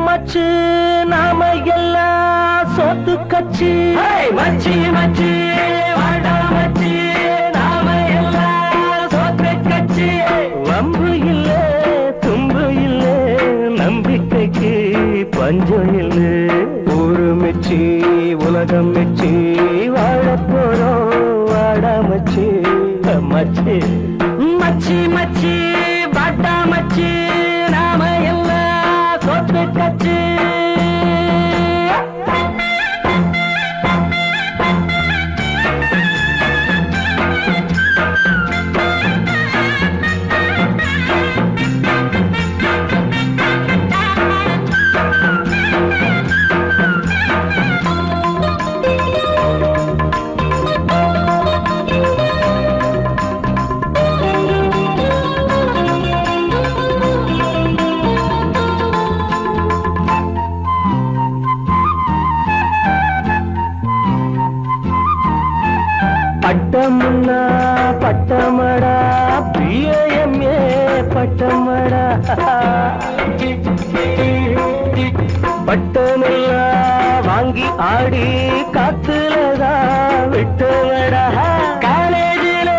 மச்சு நாம எல்லாம் சோத்து கட்சி. மச்சி மச்சி வாடா மச்சி, நாம எல்லாம் சோத்து கட்சி. வம்பு இல்ல தும்பு இல்ல, நம்பிக்கைக்கு பஞ்சம் இல்ல. ஊரு மெச்சி உலகம் மெச்சி வாழ போறோம் வாடா மச்சி. மச்சி மச்சி மச்சி வாடா மச்சி, நாம எல்லாம் சோத்து கட்சி. பட்டமுன்னா பட்டமடா, பிஏஎம்ஏ பட்டமடா. பட்டமெல்லாம் வாங்கி ஆடி காத்துலதான் விட்டமடா. காலேஜில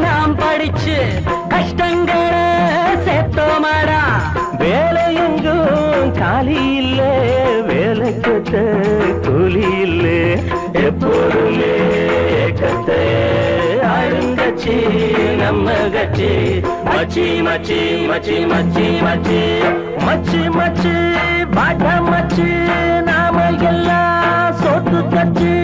நாம் படிச்சு கஷ்டங்களை சேர்த்தோமடா. வேலை எங்கும் காலி இல்ல, வேலை கட்ட கூலி இல்ல. எப்போதுமே கத்தை ஆளுங்கட்சி நம்ம கட்சி. மச்சி மச்சி மச்சி மச்சி மச்சி மச்சி மச்சி பாட்டா மச்சி, நாம எல்லாம் சோத்து கட்சி.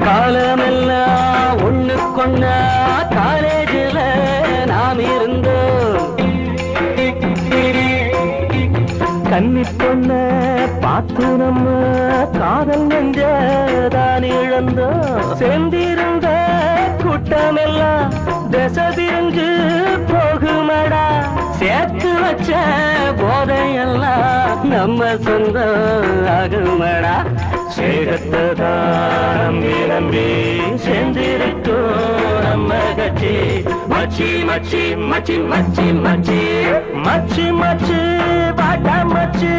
காலமெல்லாம் ஒண்ணு கொண்ட காலேஜில நாம் இருந்தோம். கன்னி பொண்ண பார்த்து நம்ம காதல் நெஞ்சதான் இழந்தோம். சேர்ந்திருந்த கூட்டமெல்லாம் திசை திரிஞ்சு போகுமடா. சேர்த்து வச்ச போதையெல்லாம் நம்ம சொந்தம் ஆகுமடா. சேகத்தான் நம்பி நம்பி சேர்ந்திருக்கோம் நம்ம கட்சி. மச்சி மச்சி மச்சி மச்சி மச்சி மச்சி மச்சி பாட்டா மச்சி,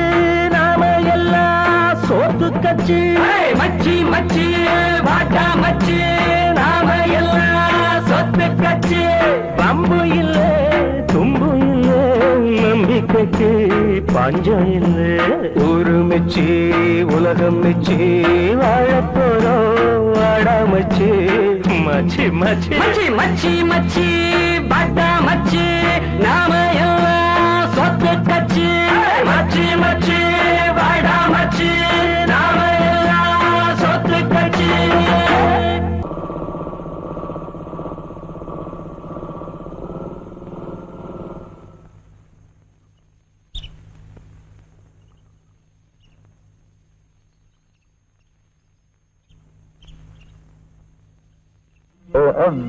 நாம எல்லாம் சோத்து கட்சி. மச்சி மச்சி பாட்டா மச்சி, நாம எல்லாம் சொத்து கட்சி. பம்பு இல்ல தும்பு இல்ல, நம்பிக்கைக்கு பஞ்சம் இல்லை. ஊரு மிச்சி உலகம் மிச்சி வாழப்போறோம் வாடாமச்சி. மச்சி மச்சி மச்சி மச்சி மச்சி பட்டா மச்சி நாம எல்லாம் சொத்து கட்சி. மச்சி மச்சி வாடா மச்சி நாம எல்லாம் சொத்து கட்சி.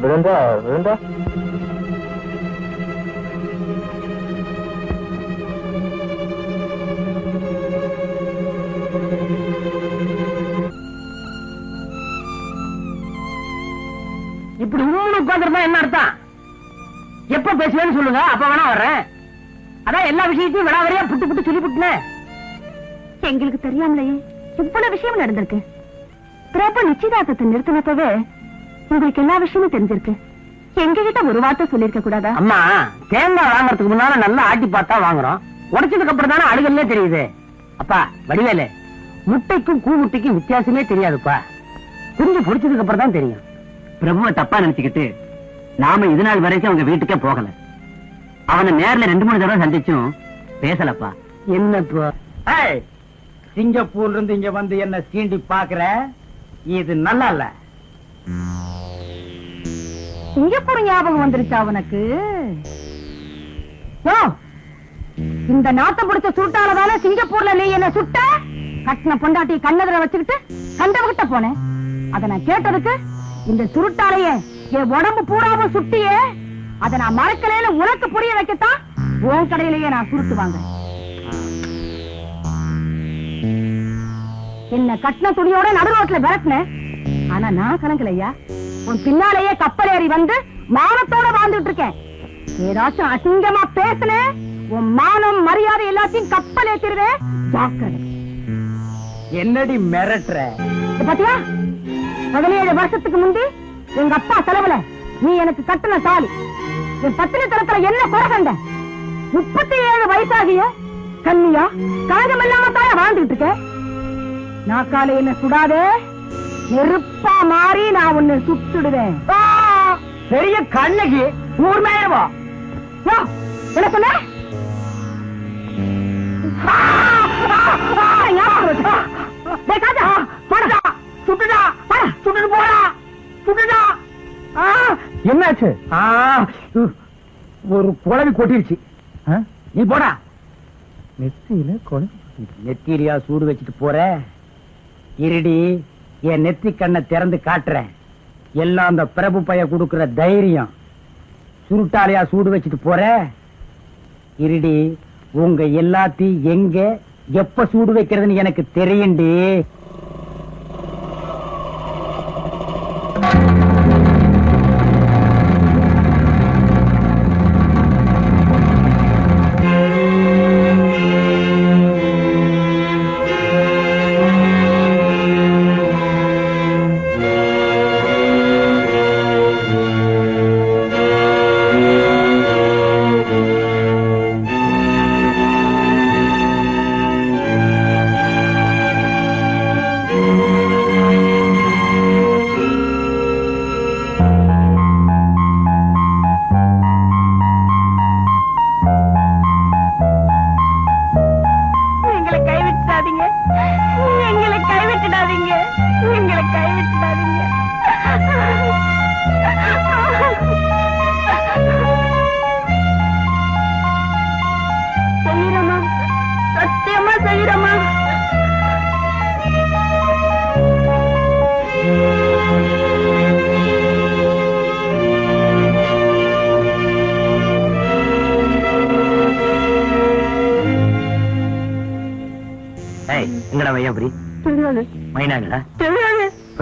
விழுந்தா விழுந்தா இப்படி உட்காந்துருந்தா என்ன அர்த்தம்? எப்ப பேசுவேன்னு சொல்லுங்க, அப்ப வேணா வர்றேன். அதான் எல்லா விஷயத்தையும் விடாவரியா புட்டு புட்டு சொல்லி புட்டுனேன். எங்களுக்கு தெரியாமலையே இவ்வளவு விஷயம் நடந்திருக்கு. பிரபு நிச்சயதார்த்தத்தை நிறுத்தினப்பவே உங்களுக்கு எல்லா விஷயமும் தெரிஞ்சிருக்கு. எங்க கிட்ட ஒரு வார்த்தை சொல்லிருக்க கூடாதா? அம்மா, தேங்காய் வாங்கறதுக்கு முன்னால நல்லா ஆட்டி பார்த்தா வாங்குறோம். உடைச்சதுக்கு அப்புறம் தானே அழுகல்லே தெரியுது. அப்பா வடிவேலு, முட்டைக்கும் கூமுட்டைக்கும் வித்தியாசமே தெரியாதுப்பா. கொஞ்சம் பொடிச்சதுக்கு அப்புறம் தான் தெரியும். பிரபுவை தப்பா நினைச்சுக்கிட்டு நாம இது நாள் வரைக்கும் அவங்க வீட்டுக்கே போகல. அவனை நேர்ல 2-3 தடவை சந்திச்சும் பேசலப்பா. என்னப்பா? சிங்கப்பூர்ல இருந்து இங்க வந்து என்ன சீண்டி பாக்குற? இது நல்லா இல்ல. சிங்கப்பூர் ஞாபகம் வந்துருச்சா அவனுக்கு? இந்த நாட்டை பிடிச்ச சுட்டாலதானே சிங்கப்பூர்ல நீ என்ன சுட்ட? கட்டின பொண்டாட்டி கண்ணதுல வச்சுக்கிட்டு கண்டவகிட்ட போனேன். அத நான் கேட்டதுக்கு இந்த சுருட்டாலையே என் உடம்பு பூராவும் சுட்டியே, அத நான் மறக்கலையில உனக்கு புரிய வைக்கத்தான் உன் கடையிலேயே நான் சுருட்டு வாங்க. என்ன கட்டின துணியோட நடு ரோட்ல விரட்டினேன். ஆனா நான் கணக்கலையா, உன் பின்னாலேயே கப்பல் ஏறி வந்து மானத்தோட வாழ்ந்துட்டு இருக்கேன். ஏதாச்சும் அசிங்கமா பேசுன உன் மானம் மரியாதை எல்லாத்தையும் கப்பல் ஏத்திருவேன். ஜாக்கிரதை. என்னடி மிரட்டுற? பாத்தியா, 17 வருஷத்துக்கு முந்தி எங்க அப்பா செலவுல நீ எனக்கு கட்டின தாலி, என் பத்தினி தரத்துல என்ன குறை கண்ட? 37 வயசாகிய கன்னியா காகம் இல்லாம தாய வாழ்ந்துட்டு இருக்க. நாக்கால என்ன சுடாதே, நெருப்பா மாறி நான் உன்னை சுட்டுடுவேன். பெரிய கண்ணகி ஊர் மேயவா? என்ன சொன்ன? என்னாச்சு? ஒரு குழவி கொட்டிருச்சு. நீ போடா. நெத்தியில நெத்திரியா சூடு வச்சுட்டு போற? இருடி, என் நெத்தி கண்ணை திறந்து காட்டுறேன். எல்லாம் அந்த பிரபு பைய கொடுக்கிற தைரியம். சுருட்டாலையா சூடு வச்சுட்டு போற? இருடி, உங்க எல்லாத்தையும் எங்க எப்ப சூடு வைக்கிறதுன்னு எனக்கு தெரியும்டி.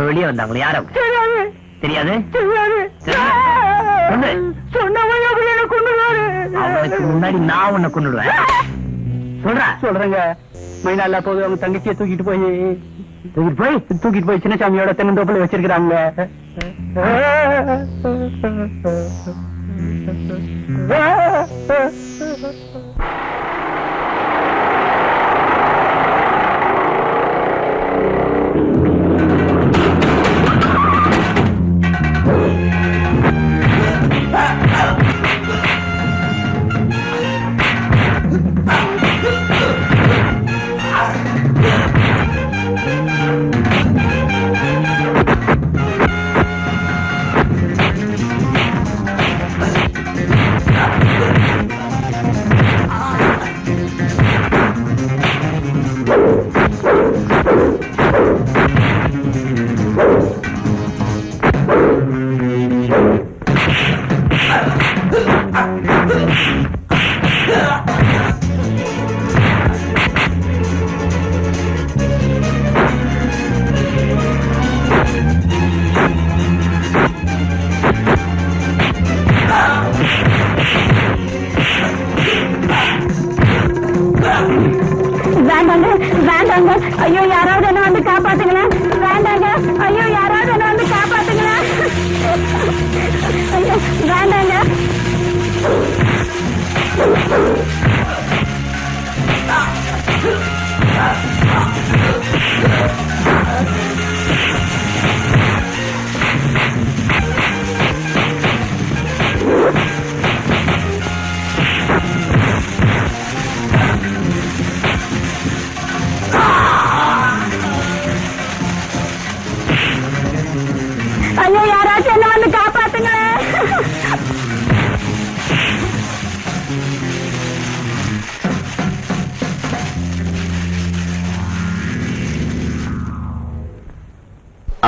வெளியே வந்தாங்களே யாரும் தெரியாது. அவனுக்கு முன்னாடி நான் உன்னை கொண்டுடுவேன். சொல்றேங்க. மைனால போது அவங்க தங்கச்சியை தூக்கிட்டு போய் சின்னசாமியோட தென்னந்தோப்புல வச்சிருக்கிறாங்க.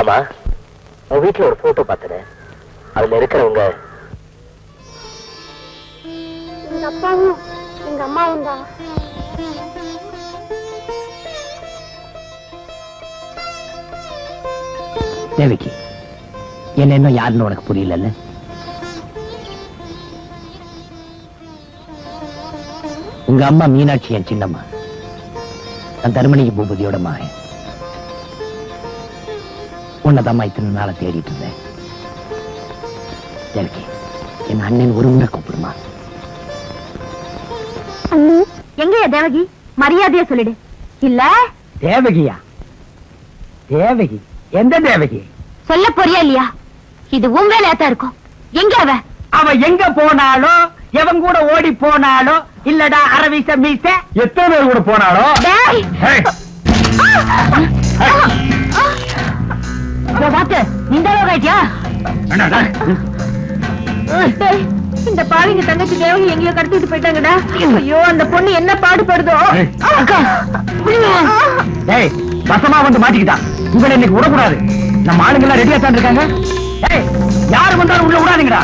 ஆமா, உன் வீட்டுல ஒரு போட்டோ பார்த்தேன். அதுல இருக்கிறவங்க எங்க அப்பாவும் எங்க அம்மாவும் தான். தேவகி, என்ன இன்னும் யாருன்னு உனக்கு புரியல? உங்க அம்மா மீனாட்சி என் சின்னம்மா, நான் தர்மணிக்கு பூபதியோட மகன். உன்னதம்மா இத்தனை நாள தேடிட்டு இருந்தேன். தேவகி, என் அண்ணன் ஒரு முறை கூப்பிடுமா? எங்கயா தேவகி? மரியாதையா சொல்லிடு. இல்ல தேவகியா? தேவகி எந்த தேவகி? சொல்ல போறியா இல்லையா? இது உன் வேலையாத்தான் இருக்கும். எங்க அவ எங்க போனாலும், எவன் கூட ஓடி போனாலும், இல்லடா அரவிச மீச எத்தனை பேர் கூட போனாலும் இந்த பாவிங்க தங்கச்சி தேவகி எங்கேயோ கடத்திட்டு போயிட்டாங்கடா. ஐயோ, அந்த பொண்ணு என்ன பாடுபடுதோ. வசமா வந்து மாட்டிக்கிட்டான். உங்களை இன்னைக்கு விடக்கூடாது. நம்ம ஆளுங்க எல்லாம் ரெடியா தான் இருக்காங்க. யாரு வந்தாலும் உள்ள விடாதீங்கடா.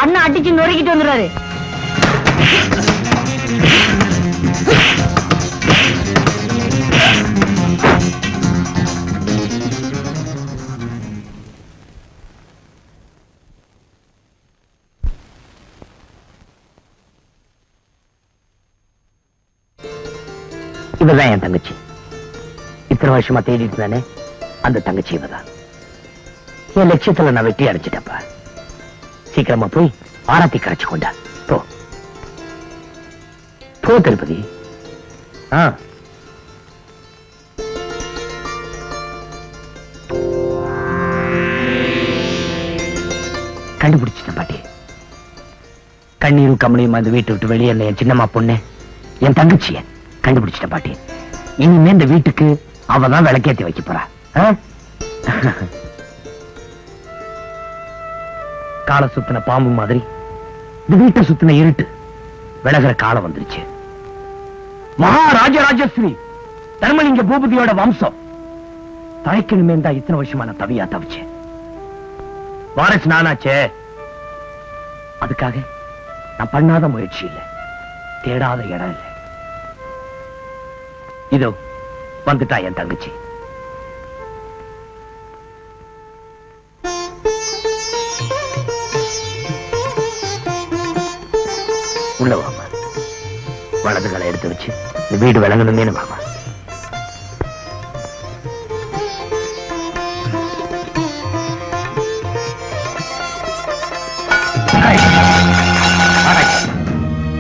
அண்ணா அடிச்சு நொறுக்கிட்டு வந்துடுறாரு. இவதான் என் தங்கச்சி. இத்தனை வருஷமா தேடிட்டு இருந்தானே, அந்த தங்கச்சி இவதான். என் லட்சியத்துல நான் வெற்றி அடைச்சிட்டப்பா. சீக்கிரமா போய் ஆராத்தி கரைச்சு கொண்டா. போ போ திருப்பதி. கண்டுபிடிச்சிட்டேன் பாட்டி. கண்ணீரும் கமனியும் அந்த வீட்டை விட்டு வெளியே என் சின்னம்மா பொண்ணு, என் தங்கச்சிய கண்டுபிடிச்சிட்டேன் பாட்டி. இனிமே இந்த வீட்டுக்கு அவதான் விளக்கேத்தி வைக்க போறா. காலை சுத்தின பாம்பு மாதிரி இந்த வீட்டை சுத்தின இருட்டு விலகிற காலம் வந்துருச்சு. மகாராஜராஜஸ்ரீ தர்மலிங்க பூபதியோட வம்சம் தழைக்கணுமே தான் இத்தனை வருஷமா நான் தவியா தவிச்சேன். வாரிசு நானாச்சே. அதுக்காக நான் பண்ணாத முயற்சி இல்லை, தேடாத இடம் இல்லை. இதோ வந்துட்டா என் தங்கச்சி. உள்ள வாமா. வலதுகளை எடுத்து வச்சு இந்த வீடு விளங்கணுமே வாமா.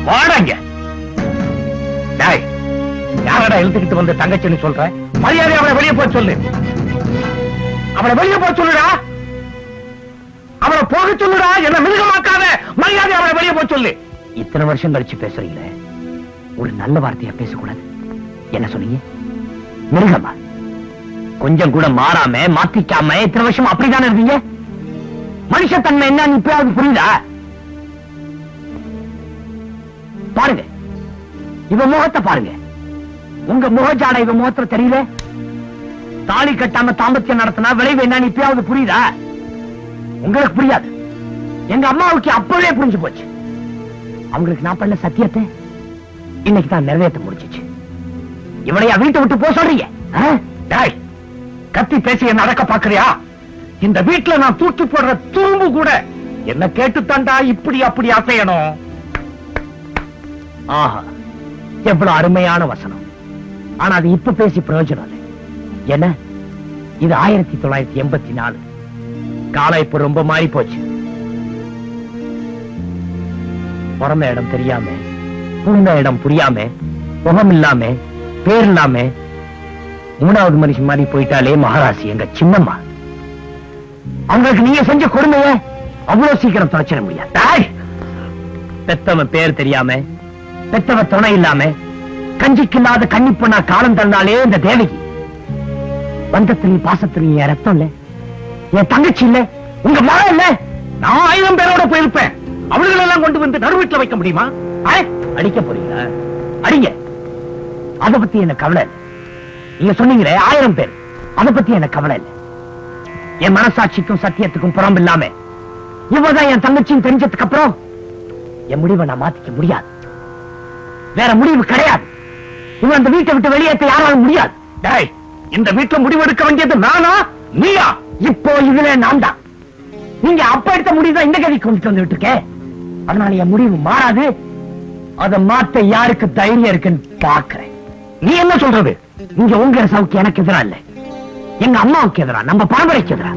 வாடங்க. யாரடா இழுத்துக்கிட்டு வந்து தங்கச்சின்னு சொல்ற? மரியாதை அவளை வெளியே போய் சொல்லு. அவளை வெளியே போய் சொல்லுடா. அவளை போக சொல்லுடா. என்ன மிருகமாக்காத. மரியாதை அவளை வெளியே போய் சொல்லு. இத்தனை வருஷம் கழிச்சு பேசுறீங்களே, ஒரு நல்ல வார்த்தையா பேசக்கூடாது. என்ன சொன்னீங்க? மிருகமா? கொஞ்சம் கூட மாறாம மாத்திக்காம இத்தனை வருஷம் அப்படித்தானே இருக்கீங்க. மனுஷத்தன்மை என்னன்னு இப்பயாவது புரியுதா? பாருங்க, இவ முகத்தை பாருங்க. உங்க முகஜாட இவ முகத்துல தெரியல. தாலி கட்டாம தாம்பத்தியம் நடத்தினா விளைவு என்னன்னு இப்பயாவது புரியுதா? உங்களுக்கு புரியாது. எங்க அம்மாவுக்கு அப்பவே புரிஞ்சு போச்சு. அவங்களுக்கு நான் பண்ண சத்தியத்தை இன்னைக்கு தான் நிறைவேற்ற முடிஞ்சிச்சு. இவளையா வீட்டை விட்டு போக சொல்றீங்க? கத்தி பேசி என்ன அடக்க பாக்குறியா? இந்த வீட்டுல நான் தூக்கி போடுற துரும்பு கூட என்ன கேட்டு தாண்டா இப்படி அப்படி அசையணும். ஆஹா, எவ்வளவு அருமையான வசனம். ஆனா அது இப்ப பேசி பிரயோஜனம் இல்லை. என்ன இது 1984. காலம் இப்ப ரொம்ப மாறி போச்சு. பிறந்த இடம் தெரியாம, புகுந்த இடம் புரியாம, முகம் இல்லாம, பேர் இல்லாம 3வது மனுஷன் மாதிரி போயிட்டாலே மகாராசி எங்க சின்னம்மா. அவங்களுக்கு நீங்க செஞ்ச கொடுமைய அவ்வளவு சீக்கிரம் தொலைச்சிட முடியாது. பெத்தவன் பேர் தெரியாம, பெத்தவ துணை இல்லாம, கஞ்சிக்கு இல்லாத கன்னி பொண்ணா காலம் தந்தாலே இந்த தேவகி. பந்தத்திலையும் பாசத்திலையும் என் ரத்தம் இல்ல, என் தங்கச்சி இல்ல, உங்க மகன் இல்ல. நான் 1000 பேரோட போயிருப்பேன். அவளுகள் எல்லாம் கொண்டு வந்து நடு வீட்டுல வைக்க முடியுமா? அடிக்க போறீங்களா? அடிங்க. அத பத்தி என்ன கவலை இல்லை. நீங்க சொன்னீங்களே 1000 பேர், அத பத்தி என்ன கவலை இல்லை. என் மனசாட்சிக்கும் சத்தியத்துக்கும் புறம் இல்லாம இவதான் என் தங்கச்சியும் தெரிஞ்சதுக்கு அப்புறம் என் முடிவை நான் மாத்திக்க முடியாது. வேற முடிவு கிடையாது. இவன் அந்த வீட்டை விட்டு வெளியேற்ற யாராலும் முடியாது. இந்த வீட்டுல முடிவெடுக்க வேண்டியது நானா நீயா? இப்போ இதுல நான் தான். நீங்க அப்ப எடுத்த முடிவுதான் இந்த கதைக்கு கொண்டு வந்துட்டு இருக்கேன். அதனால என் முடிவு மாறாது. அதை மாத்த யாருக்கு தைரியம் இருக்குன்னு பாக்குறேன். நீ என்ன சொல்றது? இங்க உங்க சவுக்கு எனக்கு எதிரா இல்ல, எங்க அம்மாவுக்கு எதிரா, நம்ம பரம்பரைக்கு எதிரா.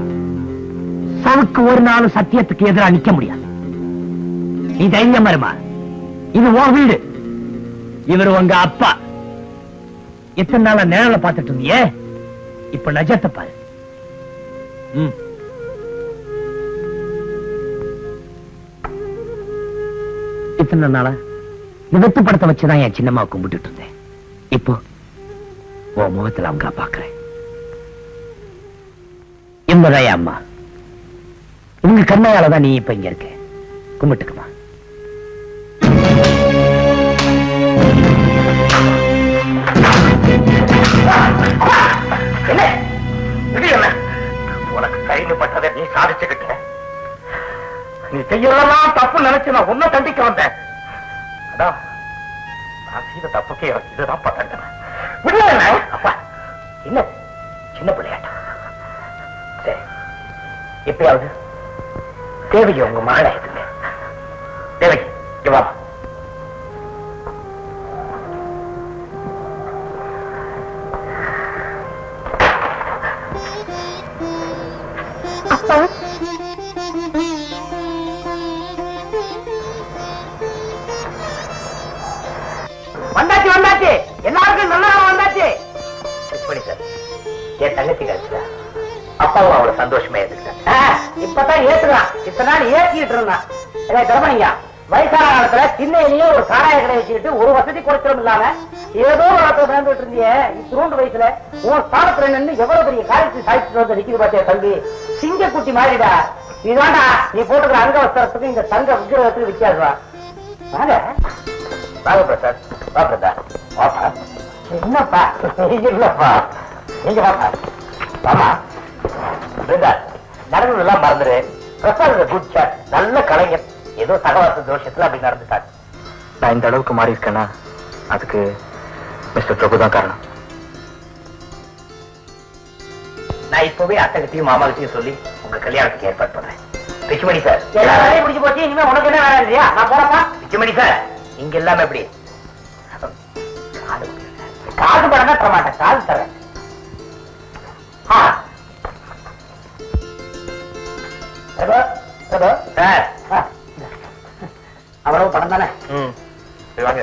சவுக்கு ஒரு நாள் சத்தியத்துக்கு எதிரா நிக்க முடியாது. நீ தைரியம் வருமா? இது உன் வீடு, இவர் உங்க அப்பா. எத்தனை நாளா நிழல பார்த்துட்டு இருந்தியே, இப்ப நஜத்தை பாரு. இத்தனை நாளா விபத்து படத்தை வச்சுதான் என் சின்னம்மா கும்பிட்டு இருந்தேன். இப்போ உன் முகத்துல அவங்க பாக்குறேன். என்பதாயா அம்மா, உங்க கண்ணையாலதான் நீ இப்ப இங்க இருக்க. கும்பிட்டுக்குமா. உனக்கு கைப்பட்டதை நீ சாதிச்சுக்கிட்ட. நீ செய்யலாம் தப்பு நினைச்சு நான் உன்ன தண்டிக்க வந்தேன். அதான் நான் செய்த தப்புக்கே இதுதான் தண்டனை. அப்பா என்ன சின்ன பிள்ளையாட்டம். சரி, எப்பயாவது தேவகி உங்க மகளை எடுத்துங்க. தேவகி வா. வந்தாச்சு வந்தாச்சு, எல்லாருக்கும் நல்ல நேரம் வந்தாச்சு. என் தங்கச்சி கிடைச்சா அப்பாவும் அவ்வளவு சந்தோஷமா இருந்துட்டான். இப்பதான் ஏத்துறான். இத்தனை நாள் ஏற்றிட்டு இருந்தான். தரமணிங்க வயசான காலத்துல சின்னையிலேயே ஒரு சாராய கடை வச்சுக்கிட்டு ஒரு வசதி குறைச்சலும் இல்லாம ஏதோ ஒரு இடத்துல நடந்துட்டு இருந்தியே. இத்திரூண்டு வயசுல உன் ஸ்தானத்துல நின்று எவ்வளவு பெரிய காரியத்தை சாதிச்சுட்டு வந்து நிக்குது பாத்தியா தம்பி. சிங்க குட்டி மாறிடா. இதுதான்டா நீ போட்டுக்கிற அங்க வஸ்திரத்துக்கு இந்த தங்க விக்கிரகத்துக்கு வித்தியாசம். வாங்க வாங்க பிரசாத். வா பிரசாத். வாப்பா. என்னப்பா இல்லப்பா, நீங்க வாப்பா. வாமா நடந்ததெல்லாம் மறந்துரு. பிரசாத் குட் சாட், நல்ல கலைஞர். ஏதோ சகவாச தோஷத்துல அப்படி நடந்துட்டாரு. நான் இந்த அளவுக்கு மாறி இருக்கேன்னா அதுக்கு மிஸ்டர் பிரபு தான் காரணம். நான் இப்பவே அத்தைகிட்டையும் மாமாகிட்டையும் சொல்லி உங்க கல்யாணத்துக்கு ஏற்பாடு பண்றேன். பிச்சுமணி சார், எல்லா வேலையும் முடிச்சு போச்சு. இனிமே உனக்கு என்ன வேலை இல்லையா? நான் போறப்பா. பிச்சுமணி சார், இங்க எல்லாமே எப்படி காது படம்னா தர மாட்டேன், காது தரேன். அவ்வளவு படம் தானே. வாங்க.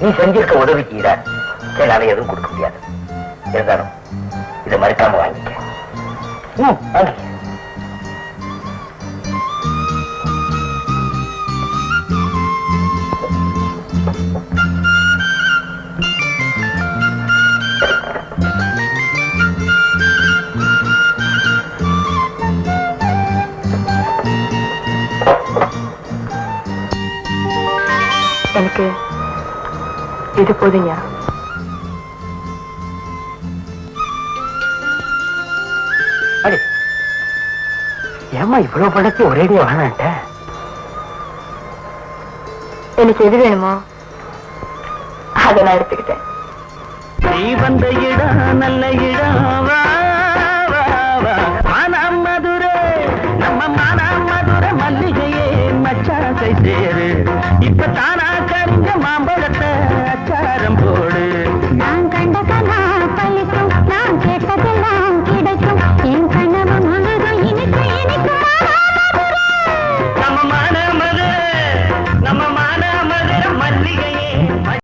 நீ செஞ்சிருக்க உதவிக்கு என்னால எதுவும் கொடுக்க முடியாது. இருந்தாலும் இதை மறுக்காம வாங்கிக்க. எனக்கு இது போதுங்க. ஏமா இவ்வளவு படத்தை ஒரேடியா வேணான்ட்ட? எனக்கு எது வேணுமோ அதை நான் எடுத்துக்கிட்டேன். நீ வந்த இடம் நல்ல இடம். மதுரை நம்ம மதுரை மல்லிகையே மச்சாசை சேரு. இப்பதான்